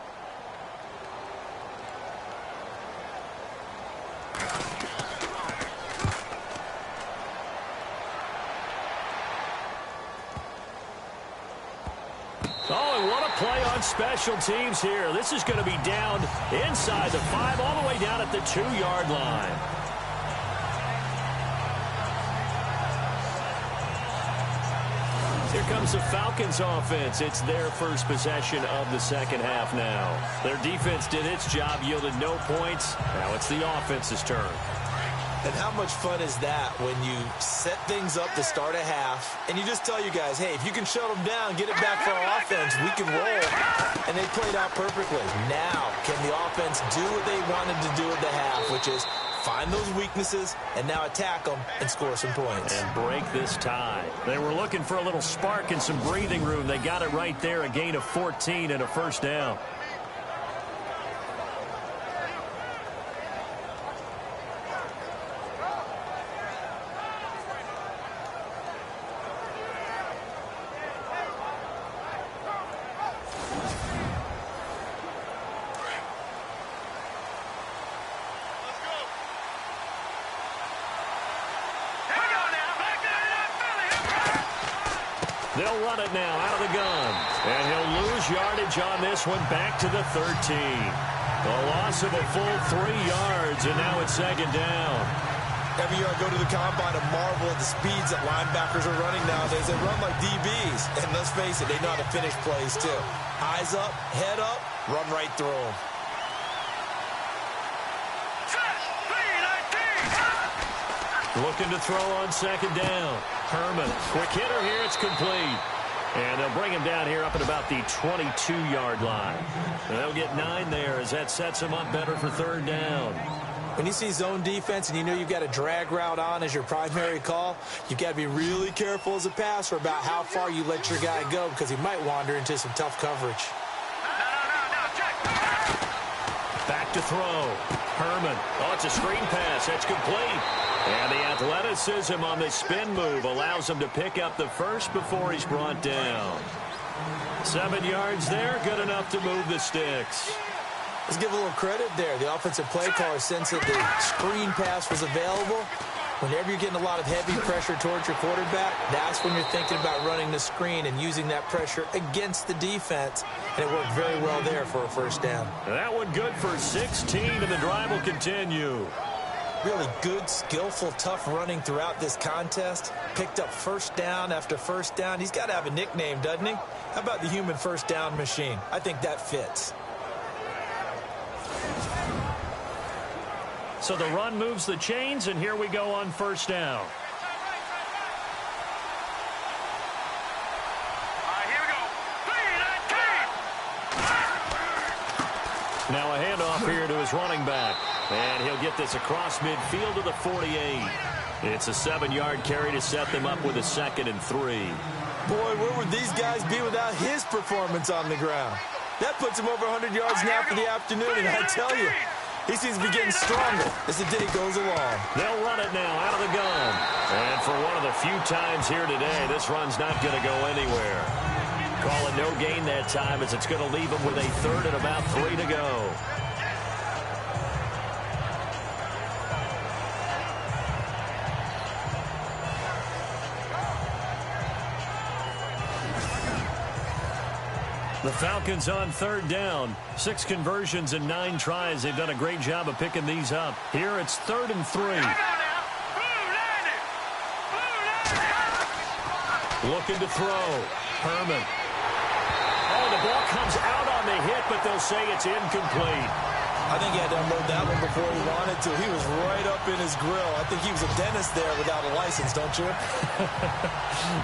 Oh, and what a play on special teams here. This is going to be down inside the 5, all the way down at the 2-yard line. Here comes the Falcons offense. It's their first possession of the second half now. Their defense did its job, yielded no points. Now it's the offense's turn. And how much fun is that when you set things up to start a half and you just tell you guys, hey, if you can shut them down, get it back for our offense, we can roll. And they played out perfectly. Now, can the offense do what they wanted to do at the half, which is find those weaknesses and now attack them and score some points. And break this tie. They were looking for a little spark and some breathing room. They got it right there, a gain of 14 and a first down. They'll run it now out of the gun. And he'll lose yardage on this one, back to the 13. A loss of a full 3 yards, and now it's second down. Every year I go to the combine and marvel at the speeds that linebackers are running nowadays. They run like DBs. And let's face it, they know how to finish plays too. Eyes up, head up, run right through them. Looking to throw on second down. Herman, quick hitter here, it's complete. And they'll bring him down here up at about the 22-yard line. They'll get 9 there as that sets him up better for third down. When you see zone defense and you know you've got a drag route on as your primary call, you've got to be really careful as a passer about how far you let your guy go because he might wander into some tough coverage. Back to throw. Herman. Oh, it's a screen pass. That's complete. And the athleticism on the spin move allows him to pick up the first before he's brought down. 7 yards there, good enough to move the sticks. Let's give a little credit there. The offensive play caller sensed that the screen pass was available. Whenever you're getting a lot of heavy pressure towards your quarterback, that's when you're thinking about running the screen and using that pressure against the defense. And it worked very well there for a first down. That one good for 16, and the drive will continue. Really good, skillful, tough running throughout this contest. Picked up first down after first down. He's got to have a nickname, doesn't he? How about the human first down machine? I think that fits. So the run moves the chains, and here we go on first down. Here we go. Now a handoff here to his running back. And he'll get this across midfield to the 48. It's a 7-yard carry to set them up with a 2nd and 3. Boy, where would these guys be without his performance on the ground? That puts him over 100 yards now for the afternoon, and I tell you, he seems to be getting stronger as the day goes along. They'll run it now out of the gun. And for one of the few times here today, this run's not going to go anywhere. Call it no gain that time as it's going to leave them with a 3rd and about 3 to go. The Falcons on 3rd down. 6 conversions and 9 tries. They've done a great job of picking these up. Here it's 3rd and 3. Looking to throw. Herman. Oh, the ball comes out on the hit, but they'll say it's incomplete. I think he had to unload that one before he wanted to. He was right up in his grill. I think he was a dentist there without a license, don't you?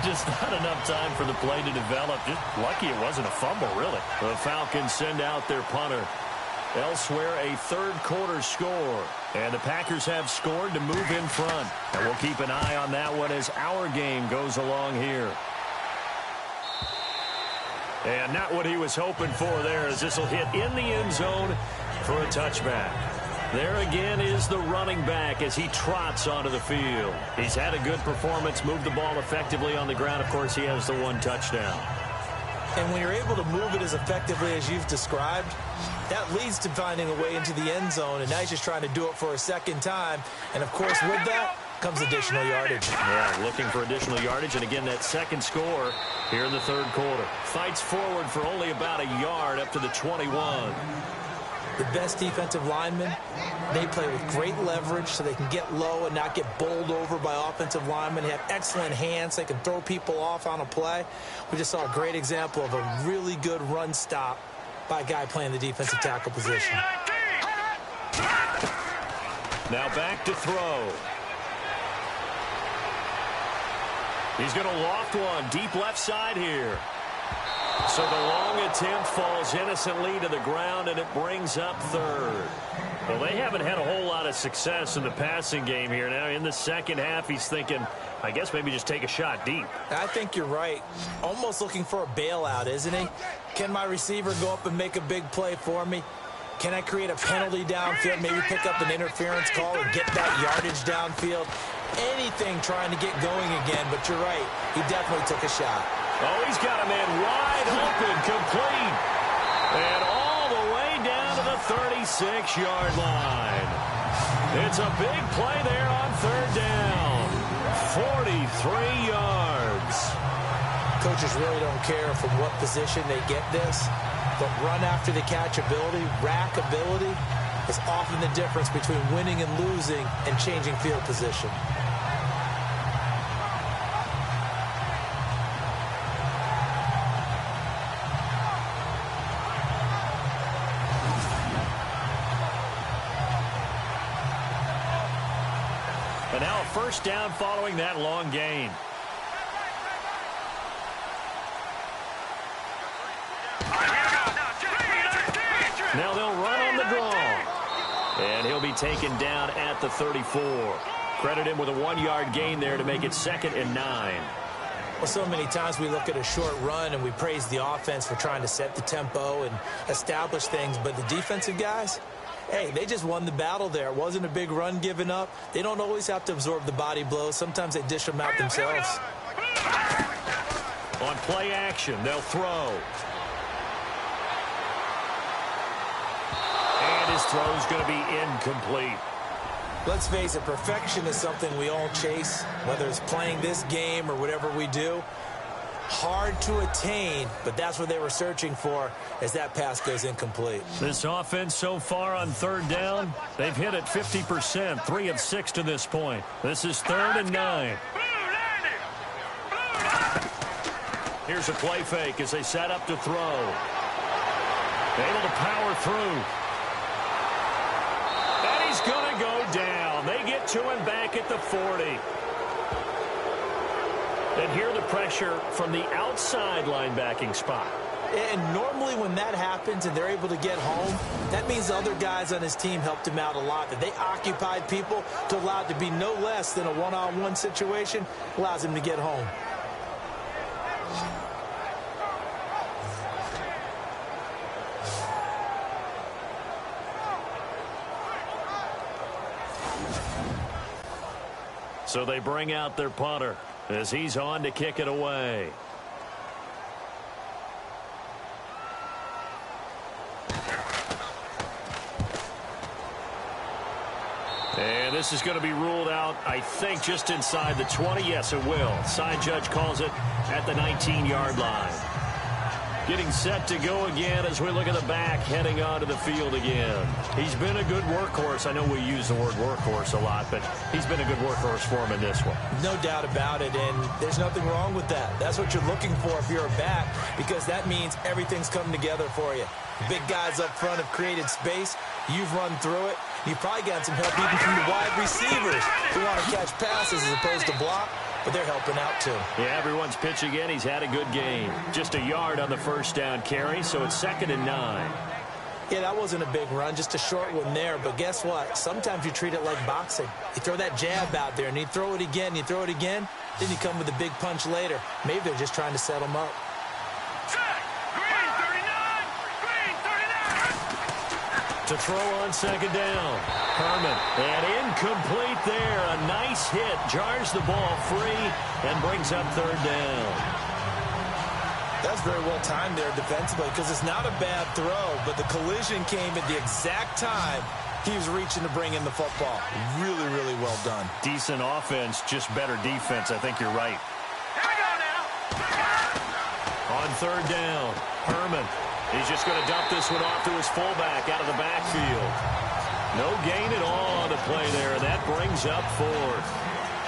Just not enough time for the play to develop. Just lucky it wasn't a fumble, really. The Falcons send out their punter. Elsewhere, a 3rd quarter score. And the Packers have scored to move in front. And we'll keep an eye on that one as our game goes along here. And not what he was hoping for there, as this will hit in the end zone for a touchback. There again is the running back as he trots onto the field. He's had a good performance, moved the ball effectively on the ground. Of course, he has the 1 touchdown. And when you're able to move it as effectively as you've described, that leads to finding a way into the end zone, and now he's just trying to do it for a second time. And, of course, with that comes additional yardage. Yeah, looking for additional yardage, and again, that second score here in the third quarter. Fights forward for only about a yard up to the 21. The best defensive linemen, they play with great leverage so they can get low and not get bowled over by offensive linemen. They have excellent hands. They can throw people off on a play. We just saw a great example of a really good run stop by a guy playing the defensive tackle position. Now back to throw. He's going to loft one deep left side here. So the long attempt falls innocently to the ground, and it brings up third. Well, they haven't had a whole lot of success in the passing game here. Now in the second half, he's thinking, I guess maybe just take a shot deep. I think you're right. Almost looking for a bailout, isn't he? Can my receiver go up and make a big play for me? Can I create a penalty downfield, maybe pick up an interference call and get that yardage downfield? Anything trying to get going again, but you're right. He definitely took a shot. Oh, he's got a man wide open, complete. And all the way down to the 36-yard line. It's a big play there on third down. 43 yards. Coaches really don't care from what position they get this, but run after the catch ability, rack ability, is often the difference between winning and losing and changing field position. And now a first down following that long gain. Now they'll run on the draw. And he'll be taken down at the 34. Credit him with a 1-yard gain there to make it 2nd and 9. Well, so many times we look at a short run and we praise the offense for trying to set the tempo and establish things, but the defensive guys, hey, they just won the battle there. It wasn't a big run given up. They don't always have to absorb the body blows. Sometimes they dish them out themselves. On play action, they'll throw. And his throw's going to be incomplete. Let's face it, perfection is something we all chase, whether it's playing this game or whatever we do. Hard to attain, but that's what they were searching for as that pass goes incomplete. This offense so far on third down, they've hit it 50%, 3 of 6 to this point. This is 3rd and 9. Here's a play fake as they set up to throw. Able to power through. And he's going to go down. They get to him back at the 40. And here the pressure from the outside linebacking spot. And normally when that happens and they're able to get home, that means the other guys on his team helped him out a lot. That they occupied people to allow it to be no less than a one-on-one situation, allows him to get home. So they bring out their punter as he's on to kick it away. And this is going to be ruled out, I think, just inside the 20. Yes, it will. Side judge calls it at the 19-yard line. Getting set to go again as we look at the back heading onto the field again. He's been a good workhorse. I know we use the word workhorse a lot, but he's been a good workhorse for him in this one. No doubt about it, and there's nothing wrong with that. That's what you're looking for if you're a back, because that means everything's coming together for you. Big guys up front have created space. You've run through it. You've probably gotten some help even from the wide receivers who want to catch passes as opposed to block. But they're helping out, too. Yeah, everyone's pitching in. He's had a good game. Just a yard on the first down carry, so it's 2nd and 9. Yeah, that wasn't a big run, just a short one there. But guess what? Sometimes you treat it like boxing. You throw that jab out there, and you throw it again, you throw it again, then you come with a big punch later. Maybe they're just trying to set them up. Green 39! Green 39! To throw on 2nd down. Herman, and incomplete there. A nice hit, jars the ball free, and brings up third down. That's very well timed there defensively because it's not a bad throw, but the collision came at the exact time he was reaching to bring in the football. Really, really well done. Decent offense, just better defense. I think you're right. Here we go now. On third down, Herman. He's just going to dump this one off to his fullback out of the backfield. No gain at all on the play there. That brings up fourth.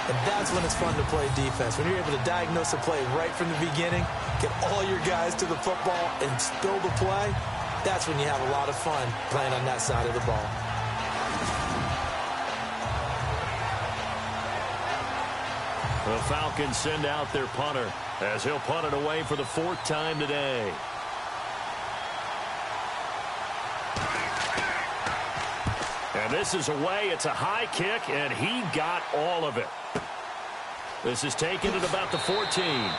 And that's when it's fun to play defense. When you're able to diagnose a play right from the beginning, get all your guys to the football, and spill the play, that's when you have a lot of fun playing on that side of the ball. The Falcons send out their punter as he'll punt it away for the fourth time today. And this is away. It's a high kick, and he got all of it. This is taken at about the 14.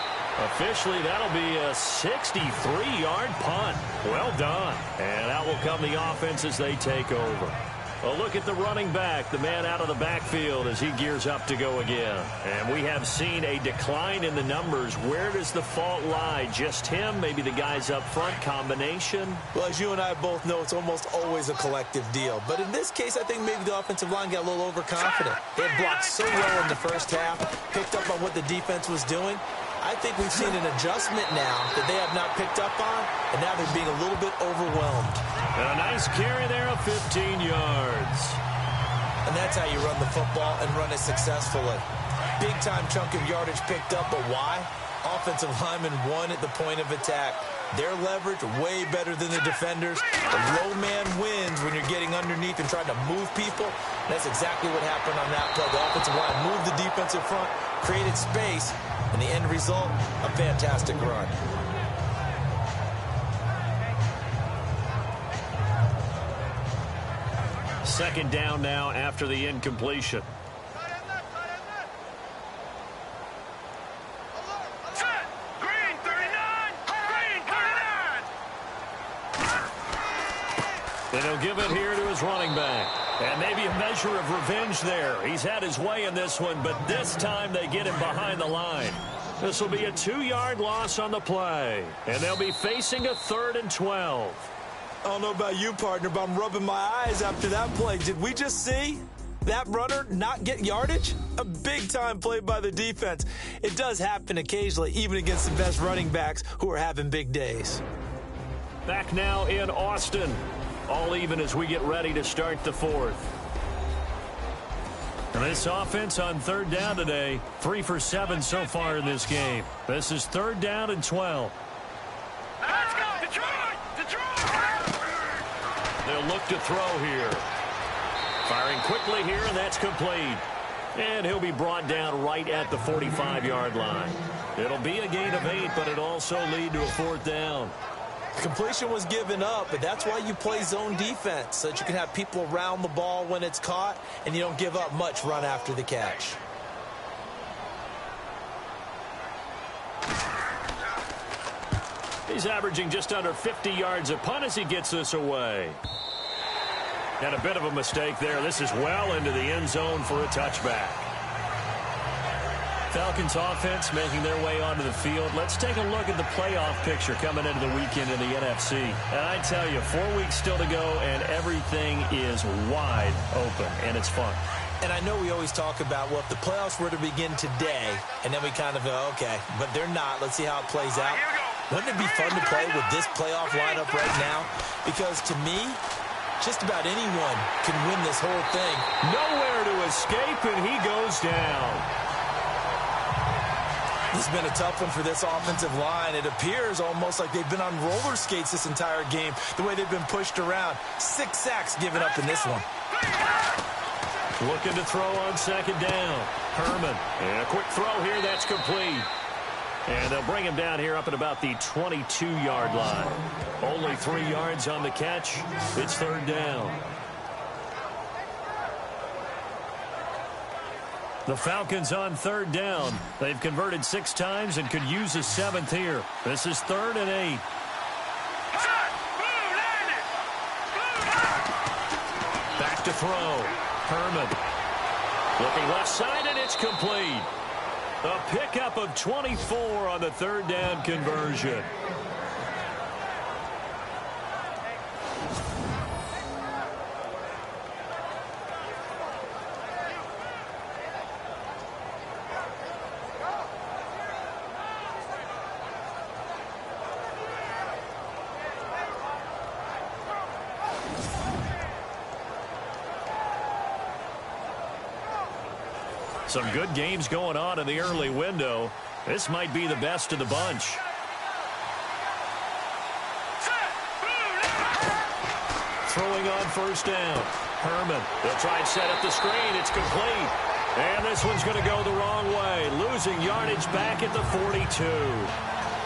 Officially, that'll be a 63-yard punt. Well done. And out will come the offense as they take over. A look at the running back, the man out of the backfield as he gears up to go again. And we have seen a decline in the numbers. Where does the fault lie? Just him? Maybe the guys up front? Combination? Well, as you and I both know, it's almost always a collective deal. But in this case, I think maybe the offensive line got a little overconfident. They had blocked so well in the first half, picked up on what the defense was doing. I think we've seen an adjustment now that they have not picked up on, and now they're being a little bit overwhelmed. And a nice carry there of 15 yards. And that's how you run the football and run it successfully. Big-time chunk of yardage picked up, but why? Offensive linemen won at the point of attack. Their leverage way better than the defenders. The low man wins when you're getting underneath and trying to move people. That's exactly what happened on that play. The offensive line moved the defensive front, created space, and the end result, a fantastic run. Second down now after the incompletion. Set. Green 39. Green 39. And he'll give it here to his running back. And maybe a measure of revenge there. He's had his way in this one, but this time they get him behind the line. This will be a 2-yard loss on the play. And they'll be facing a 3rd and 12. I don't know about you, partner, but I'm rubbing my eyes after that play. Did we just see that runner not get yardage? A big-time play by the defense. It does happen occasionally, even against the best running backs who are having big days. Back now in Austin. All even as we get ready to start the fourth. And this offense on third down today, 3 for 7 so far in this game. This is 3rd down and 12. Let's go, Detroit! Detroit! They'll look to throw here. Firing quickly here, and that's complete. And he'll be brought down right at the 45-yard line. It'll be a gain of 8, but it'll also lead to a 4th down. Completion was given up, but that's why you play zone defense, so that you can have people around the ball when it's caught, and you don't give up much run after the catch. He's averaging just under 50 yards a punt as he gets this away. And a bit of a mistake there. This is well into the end zone for a touchback. Falcons offense making their way onto the field. Let's take a look at the playoff picture coming into the weekend in the NFC. And I tell you, 4 weeks still to go, and everything is wide open, and it's fun. And I know we always talk about, well, if the playoffs were to begin today, and then we kind of go, okay, but they're not. Let's see how it plays out. Wouldn't it be fun to play with this playoff lineup right now? Because to me, just about anyone can win this whole thing. Nowhere to escape, and he goes down. This has been a tough one for this offensive line. It appears almost like they've been on roller skates this entire game, the way they've been pushed around. 6 sacks given up in this one. Looking to throw on 2nd down. Herman. And a quick throw here. That's complete. And they'll bring him down here up at about the 22-yard line. Only 3 yards on the catch. It's 3rd down. The Falcons on 3rd down. They've converted 6 times and could use a 7th here. This is 3rd and 8. Back to throw. Herman. Looking left side, and it's complete. A pickup of 24 on the third down conversion. Some good games going on in the early window. This might be the best of the bunch. Throwing on first down. Herman. They'll try and set up the screen. It's complete. And this one's going to go the wrong way. Losing yardage back at the 42.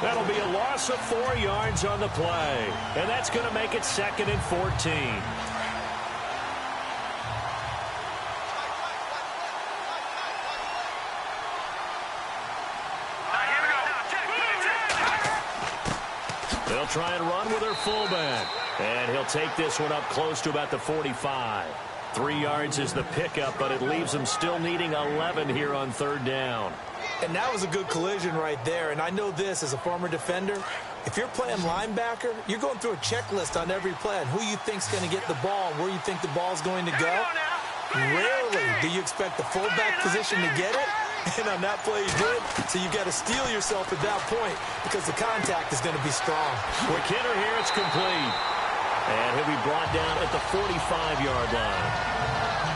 That'll be a loss of 4 yards on the play. And that's going to make it 2nd and 14. They'll try and run with their fullback. And he'll take this one up close to about the 45. 3 yards is the pickup, but it leaves them still needing 11 here on third down. And that was a good collision right there. And I know this as a former defender. If you're playing linebacker, you're going through a checklist on every play on who you think's going to get the ball and where you think the ball's going to go. Rarely do you expect the fullback position to get it. And on that play, he did. So you've got to steel yourself at that point because the contact is going to be strong. Quick hitter here. It's complete. And he'll be brought down at the 45-yard line.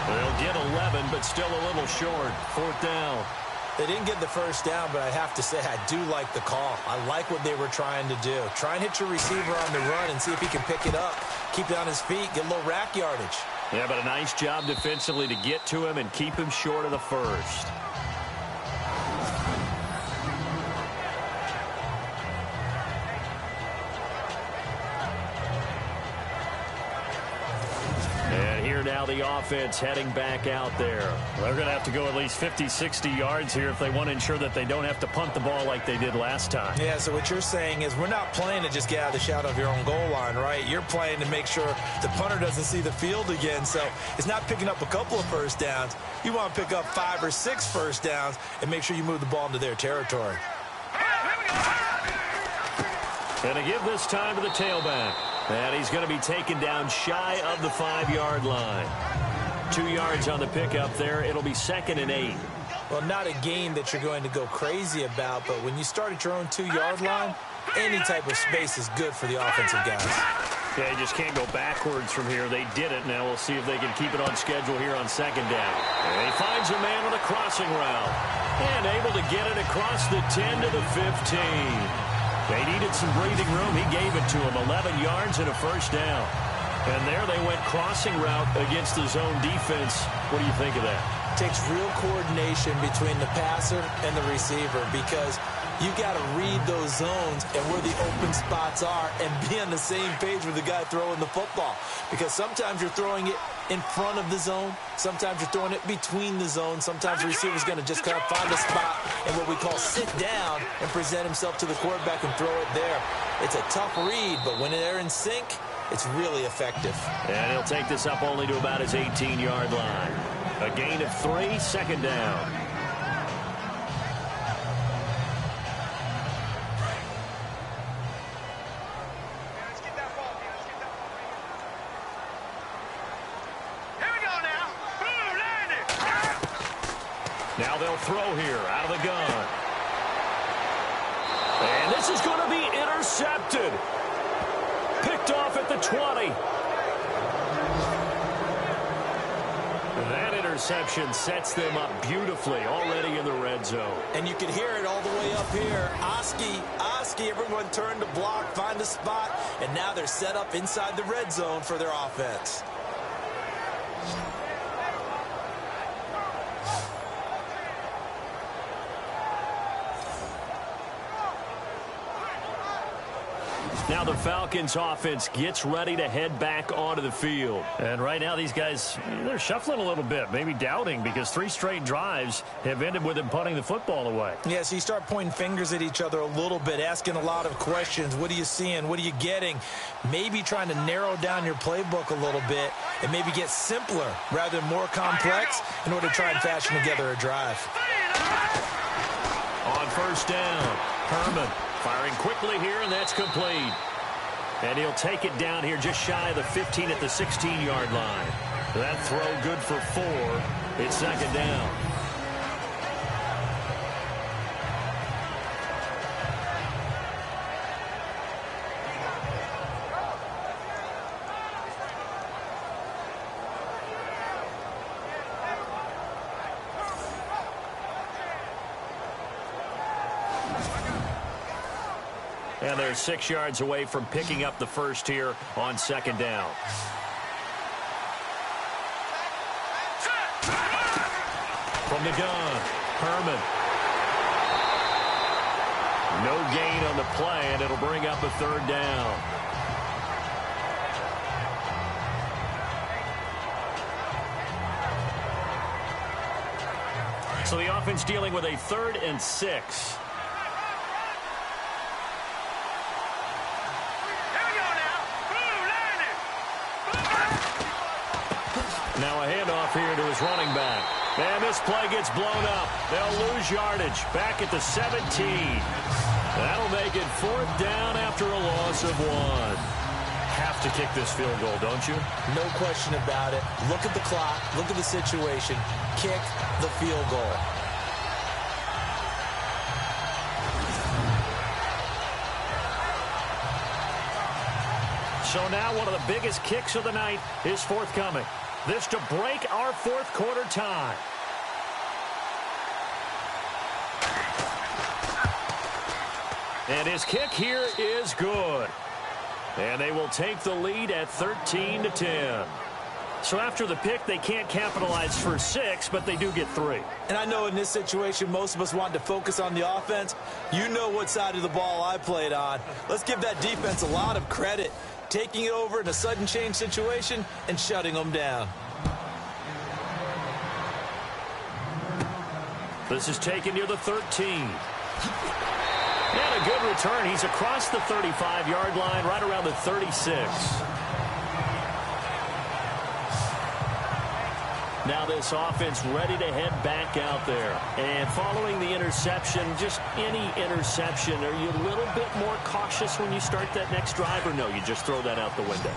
They'll get 11, but still a little short. 4th down. They didn't get the first down, but I have to say I do like the call. I like what they were trying to do. Try and hit your receiver on the run and see if he can pick it up. Keep it on his feet. Get a little rack yardage. Yeah, but a nice job defensively to get to him and keep him short of the first. Now the offense heading back out there. They're going to have to go at least 50, 60 yards here if they want to ensure that they don't have to punt the ball like they did last time. Yeah, so what you're saying is we're not playing to just get out of the shadow of your own goal line, right? You're playing to make sure the punter doesn't see the field again. So it's not picking up a couple of first downs. You want to pick up 5 or 6 first downs and make sure you move the ball into their territory. And to give this time to the tailback. And he's going to be taken down shy of the 5-yard line. 2 yards on the pickup there. It'll be 2nd and 8. Well, not a game that you're going to go crazy about, but when you start at your own 2-yard line, any type of space is good for the offensive guys. Yeah, you just can't go backwards from here. They did it. Now we'll see if they can keep it on schedule here on 2nd down. And he finds a man on a crossing route. And able to get it across the 10 to the 15. They needed some breathing room. He gave it to them. 11 yards and a first down. And there they went crossing route against the zone defense. What do you think of that? Takes real coordination between the passer and the receiver because you got to read those zones and where the open spots are and be on the same page with the guy throwing the football. Because sometimes you're throwing it in front of the zone. Sometimes you're throwing it between the zones. Sometimes the receiver's going to just kind of find a spot and what we call sit down and present himself to the quarterback and throw it there. It's a tough read, but when they're in sync, it's really effective. And he'll take this up only to about his 18-yard line. A gain of 3, 2nd down. Now they'll throw here out of the gun. And this is going to be intercepted. Picked off at the 20. That interception sets them up beautifully already in the red zone. And you can hear it all the way up here. Oski, everyone turned to block, find a spot, and now they're set up inside the red zone for their offense. Now the Falcons offense gets ready to head back onto the field. And right now these guys, they're shuffling a little bit, maybe doubting, because 3 straight drives have ended with them punting the football away. Yeah, so you start pointing fingers at each other a little bit, asking a lot of questions. What are you seeing? What are you getting? Maybe trying to narrow down your playbook a little bit and maybe get simpler rather than more complex in order to try and fashion together a drive. On first down, Herman firing quickly here, and that's complete. And he'll take it down here just shy of the 15 at the 16-yard line. That throw good for 4. It's second down. And they're 6 yards away from picking up the first here on second down. From the gun, Herman. No gain on the play, and it'll bring up a third down. So the offense dealing with a 3rd and 6. Now a handoff here to his running back. And this play gets blown up. They'll lose yardage back at the 17. That'll make it 4th down after a loss of 1. Have to kick this field goal, don't you? No question about it. Look at the clock. Look at the situation. Kick the field goal. So now one of the biggest kicks of the night is forthcoming. This to break our 4th quarter tie. And his kick here is good. And they will take the lead at 13-10. So after the pick, they can't capitalize for 6, but they do get 3. And I know in this situation, most of us want to focus on the offense. You know what side of the ball I played on. Let's give that defense a lot of credit, taking it over in a sudden change situation and shutting them down. This is taken near the 13. And a good return. He's across the 35-yard line, right around the 36. Now this offense ready to head back out there. And following the interception, just any interception, are you a little bit more cautious when you start that next drive, or no, you just throw that out the window?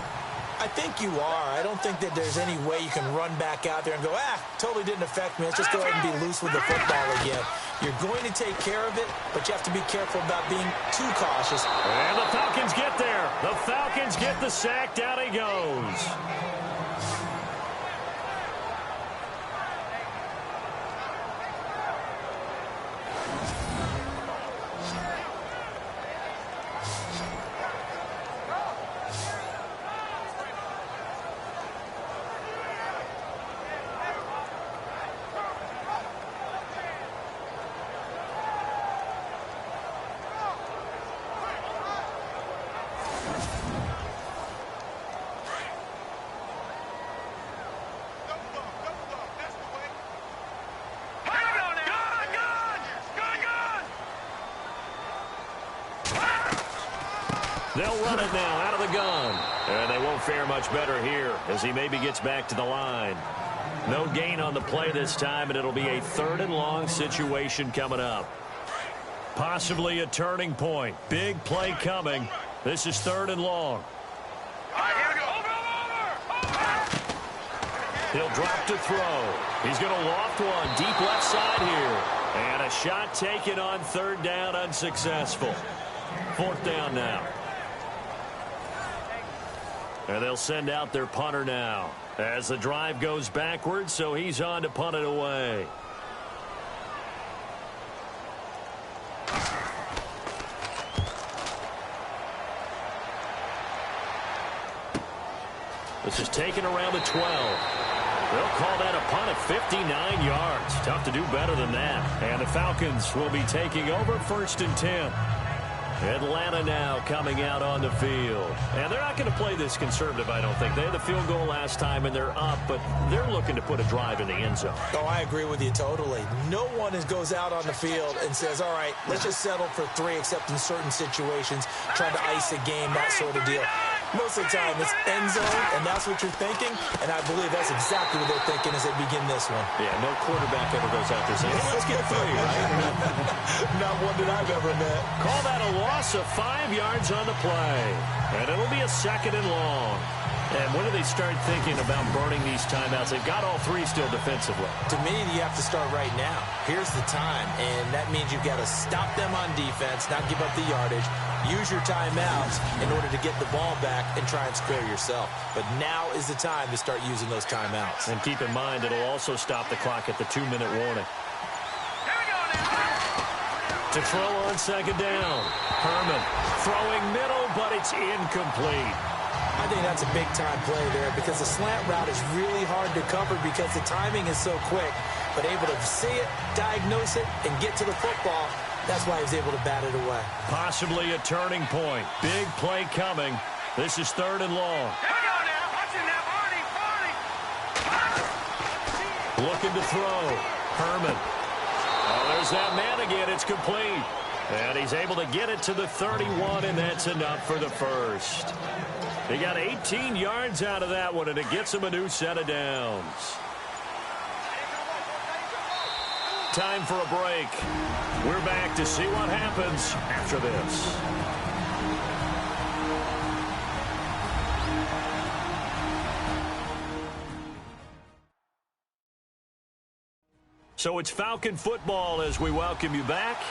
I think you are. I don't think that there's any way you can run back out there and go, totally didn't affect me. Let's just go ahead and be loose with the football again. You're going to take care of it, but you have to be careful about being too cautious. And the Falcons get there. The Falcons get the sack. Down he goes. They'll run it now out of the gun. And they won't fare much better here as he maybe gets back to the line. No gain on the play this time, and it'll be a 3rd and long situation coming up. Possibly a turning point. Big play coming. This is 3rd and long. He'll drop to throw. He's going to loft one deep left side here. And a shot taken on 3rd down, unsuccessful. 4th down now. And they'll send out their punter now as the drive goes backwards, so he's on to punt it away. This is taken around the 12. They'll call that a punt at 59 yards. Tough to do better than that. And the Falcons will be taking over 1st and 10. Atlanta now coming out on the field. And they're not going to play this conservative, I don't think. They had the field goal last time, and they're up, but they're looking to put a drive in the end zone. Oh, I agree with you totally. No one goes out on the field and says, all right, let's just settle for 3, except in certain situations, trying to ice a game, that sort of deal. Most of the time, it's end zone, and that's what you're thinking, and I believe that's exactly what they're thinking as they begin this one. Yeah, no quarterback ever goes out there saying, hey, let's get 3, right? Not one that I've ever met. Call that a loss of 5 yards on the play, and it'll be a 2nd and long. And when do they start thinking about burning these timeouts? They've got all 3 still defensively. To me, you have to start right now. Here's the time, and that means you've got to stop them on defense, not give up the yardage, use your timeouts in order to get the ball back and try and square yourself. But now is the time to start using those timeouts. And keep in mind, it'll also stop the clock at the 2-minute warning. To throw on 2nd down. Herman throwing middle, but it's incomplete. I think that's a big-time play there because the slant route is really hard to cover because the timing is so quick. But able to see it, diagnose it, and get to the football, that's why he was able to bat it away. Possibly a turning point. Big play coming. This is 3rd and long. Here we go now. Watching that. Barney. Looking to throw. Herman. Oh, there's that man again. It's complete. And he's able to get it to the 31, and that's enough for the first. He got 18 yards out of that one, and it gets him a new set of downs. Time for a break. We're back to see what happens after this. So it's Falcon football as we welcome you back.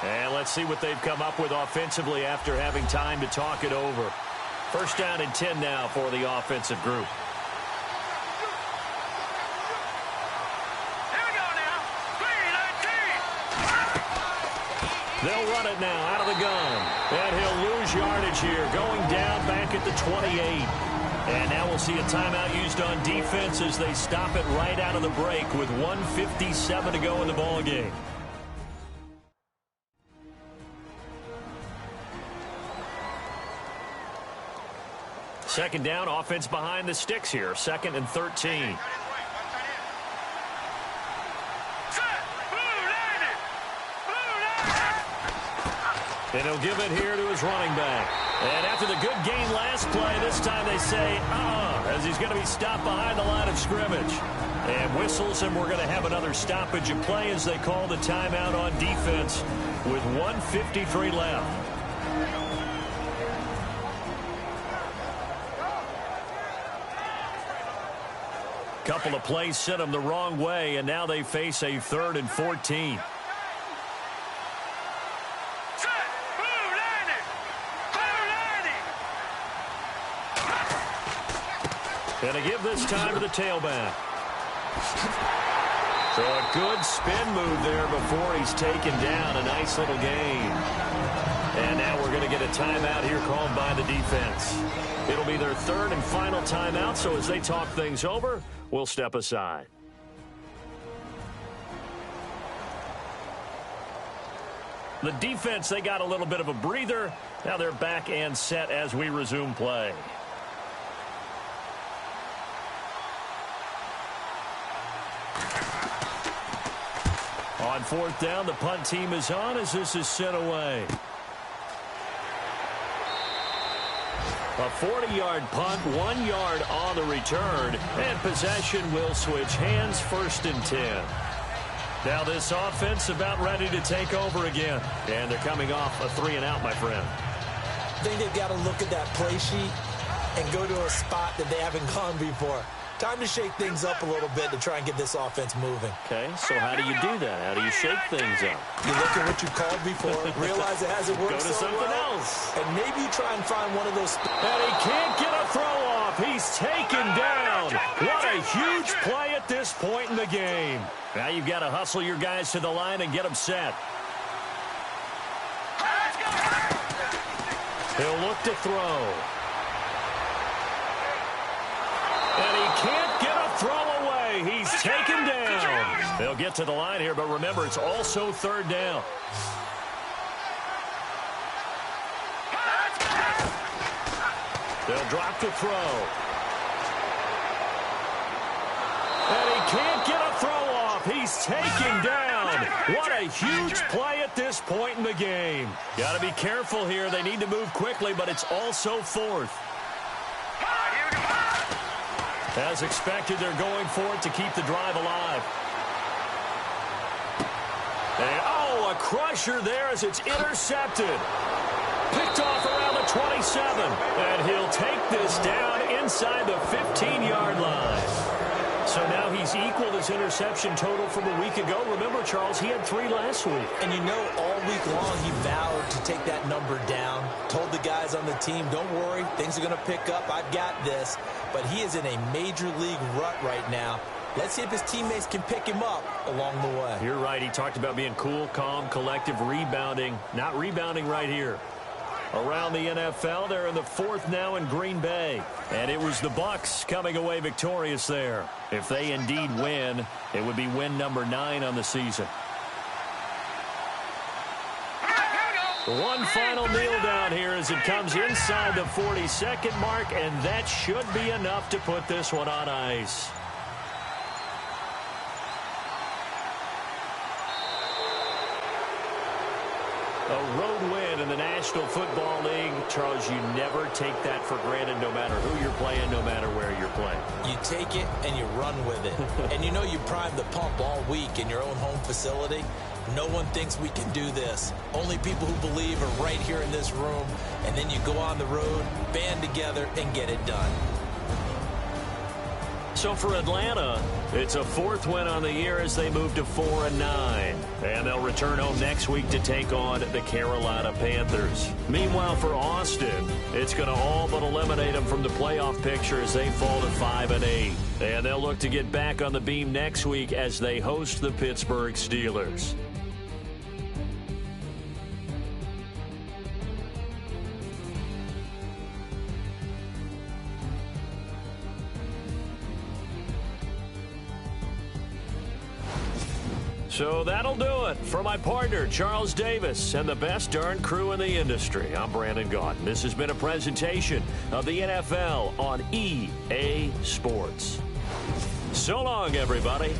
And let's see what they've come up with offensively after having time to talk it over. 1st down and 10 now for the offensive group. Here we go now. 3-19. They'll run it now out of the gun. And he'll lose yardage here, going down back at the 28. And now we'll see a timeout used on defense as they stop it right out of the break with 1:57 to go in the ballgame. Second down, offense behind the sticks here. 2nd and 13. And he'll give it here to his running back. And after the good gain last play, this time they say, as he's going to be stopped behind the line of scrimmage. And whistles, and we're going to have another stoppage of play as they call the timeout on defense with 1:53 left. Couple of plays sent them the wrong way, and now they face a 3rd and 14. And to give this time to the tailback. So a good spin move there before he's taken down. A nice little gain. And now we're going to get a timeout here called by the defense. It'll be their 3rd and final timeout, so as they talk things over, we'll step aside. The defense, they got a little bit of a breather. Now they're back and set as we resume play. On 4th down, the punt team is on as this is sent away. A 40-yard punt, 1 yard on the return, and possession will switch hands. 1st and 10. Now this offense about ready to take over again, and they're coming off a 3-and-out, my friend. I think they've got to look at that play sheet and go to a spot that they haven't gone before. Time to shake things up a little bit to try and get this offense moving. Okay, so how do you do that? How do you shake things up? You look at what you called before, realize it hasn't worked Go to so something well, else. and maybe you try and find one of those. And he can't get a throw off. He's taken down. What a huge play at this point in the game. Now you've got to hustle your guys to the line and get them set. He'll look to throw. And he can't get a throw away. He's taken down. They'll get to the line here, but remember, it's also 3rd down. They'll drop the throw. And he can't get a throw off. He's taken down. What a huge play at this point in the game. Got to be careful here. They need to move quickly, but it's also fourth. As expected, they're going for it to keep the drive alive. And, oh, a crusher there as it's intercepted. Picked off around the 27. And he'll take this down inside the 15-yard line. So now he's equaled his interception total from a week ago. Remember, Charles, he had 3 last week. And you know, all week long he vowed to take that number down. Told the guys on the team, don't worry, things are going to pick up. I've got this. But he is in a major league rut right now. Let's see if his teammates can pick him up along the way. You're right. He talked about being cool, calm, collective, rebounding. Not rebounding right here. Around the NFL, they're in the 4th now in Green Bay. And it was the Bucs coming away victorious there. If they indeed win, it would be win number 9 on the season. One final kneel down here as it comes inside the 40-second mark, and that should be enough to put this one on ice. A road win in the National Football League. Charles, you never take that for granted no matter who you're playing, no matter where you're playing. You take it and you run with it. And you know you primed the pump all week in your own home facility. No one thinks we can do this. Only people who believe are right here in this room. And then you go on the road, band together, and get it done. So for Atlanta, it's a 4th win on the year as they move to 4-9. And they'll return home next week to take on the Carolina Panthers. Meanwhile, for Austin, it's going to all but eliminate them from the playoff picture as they fall to 5-8. And they'll look to get back on the beam next week as they host the Pittsburgh Steelers. So that'll do it. For my partner, Charles Davis, and the best darn crew in the industry, I'm Brandon Gaudin. This has been a presentation of the NFL on EA Sports. So long, everybody.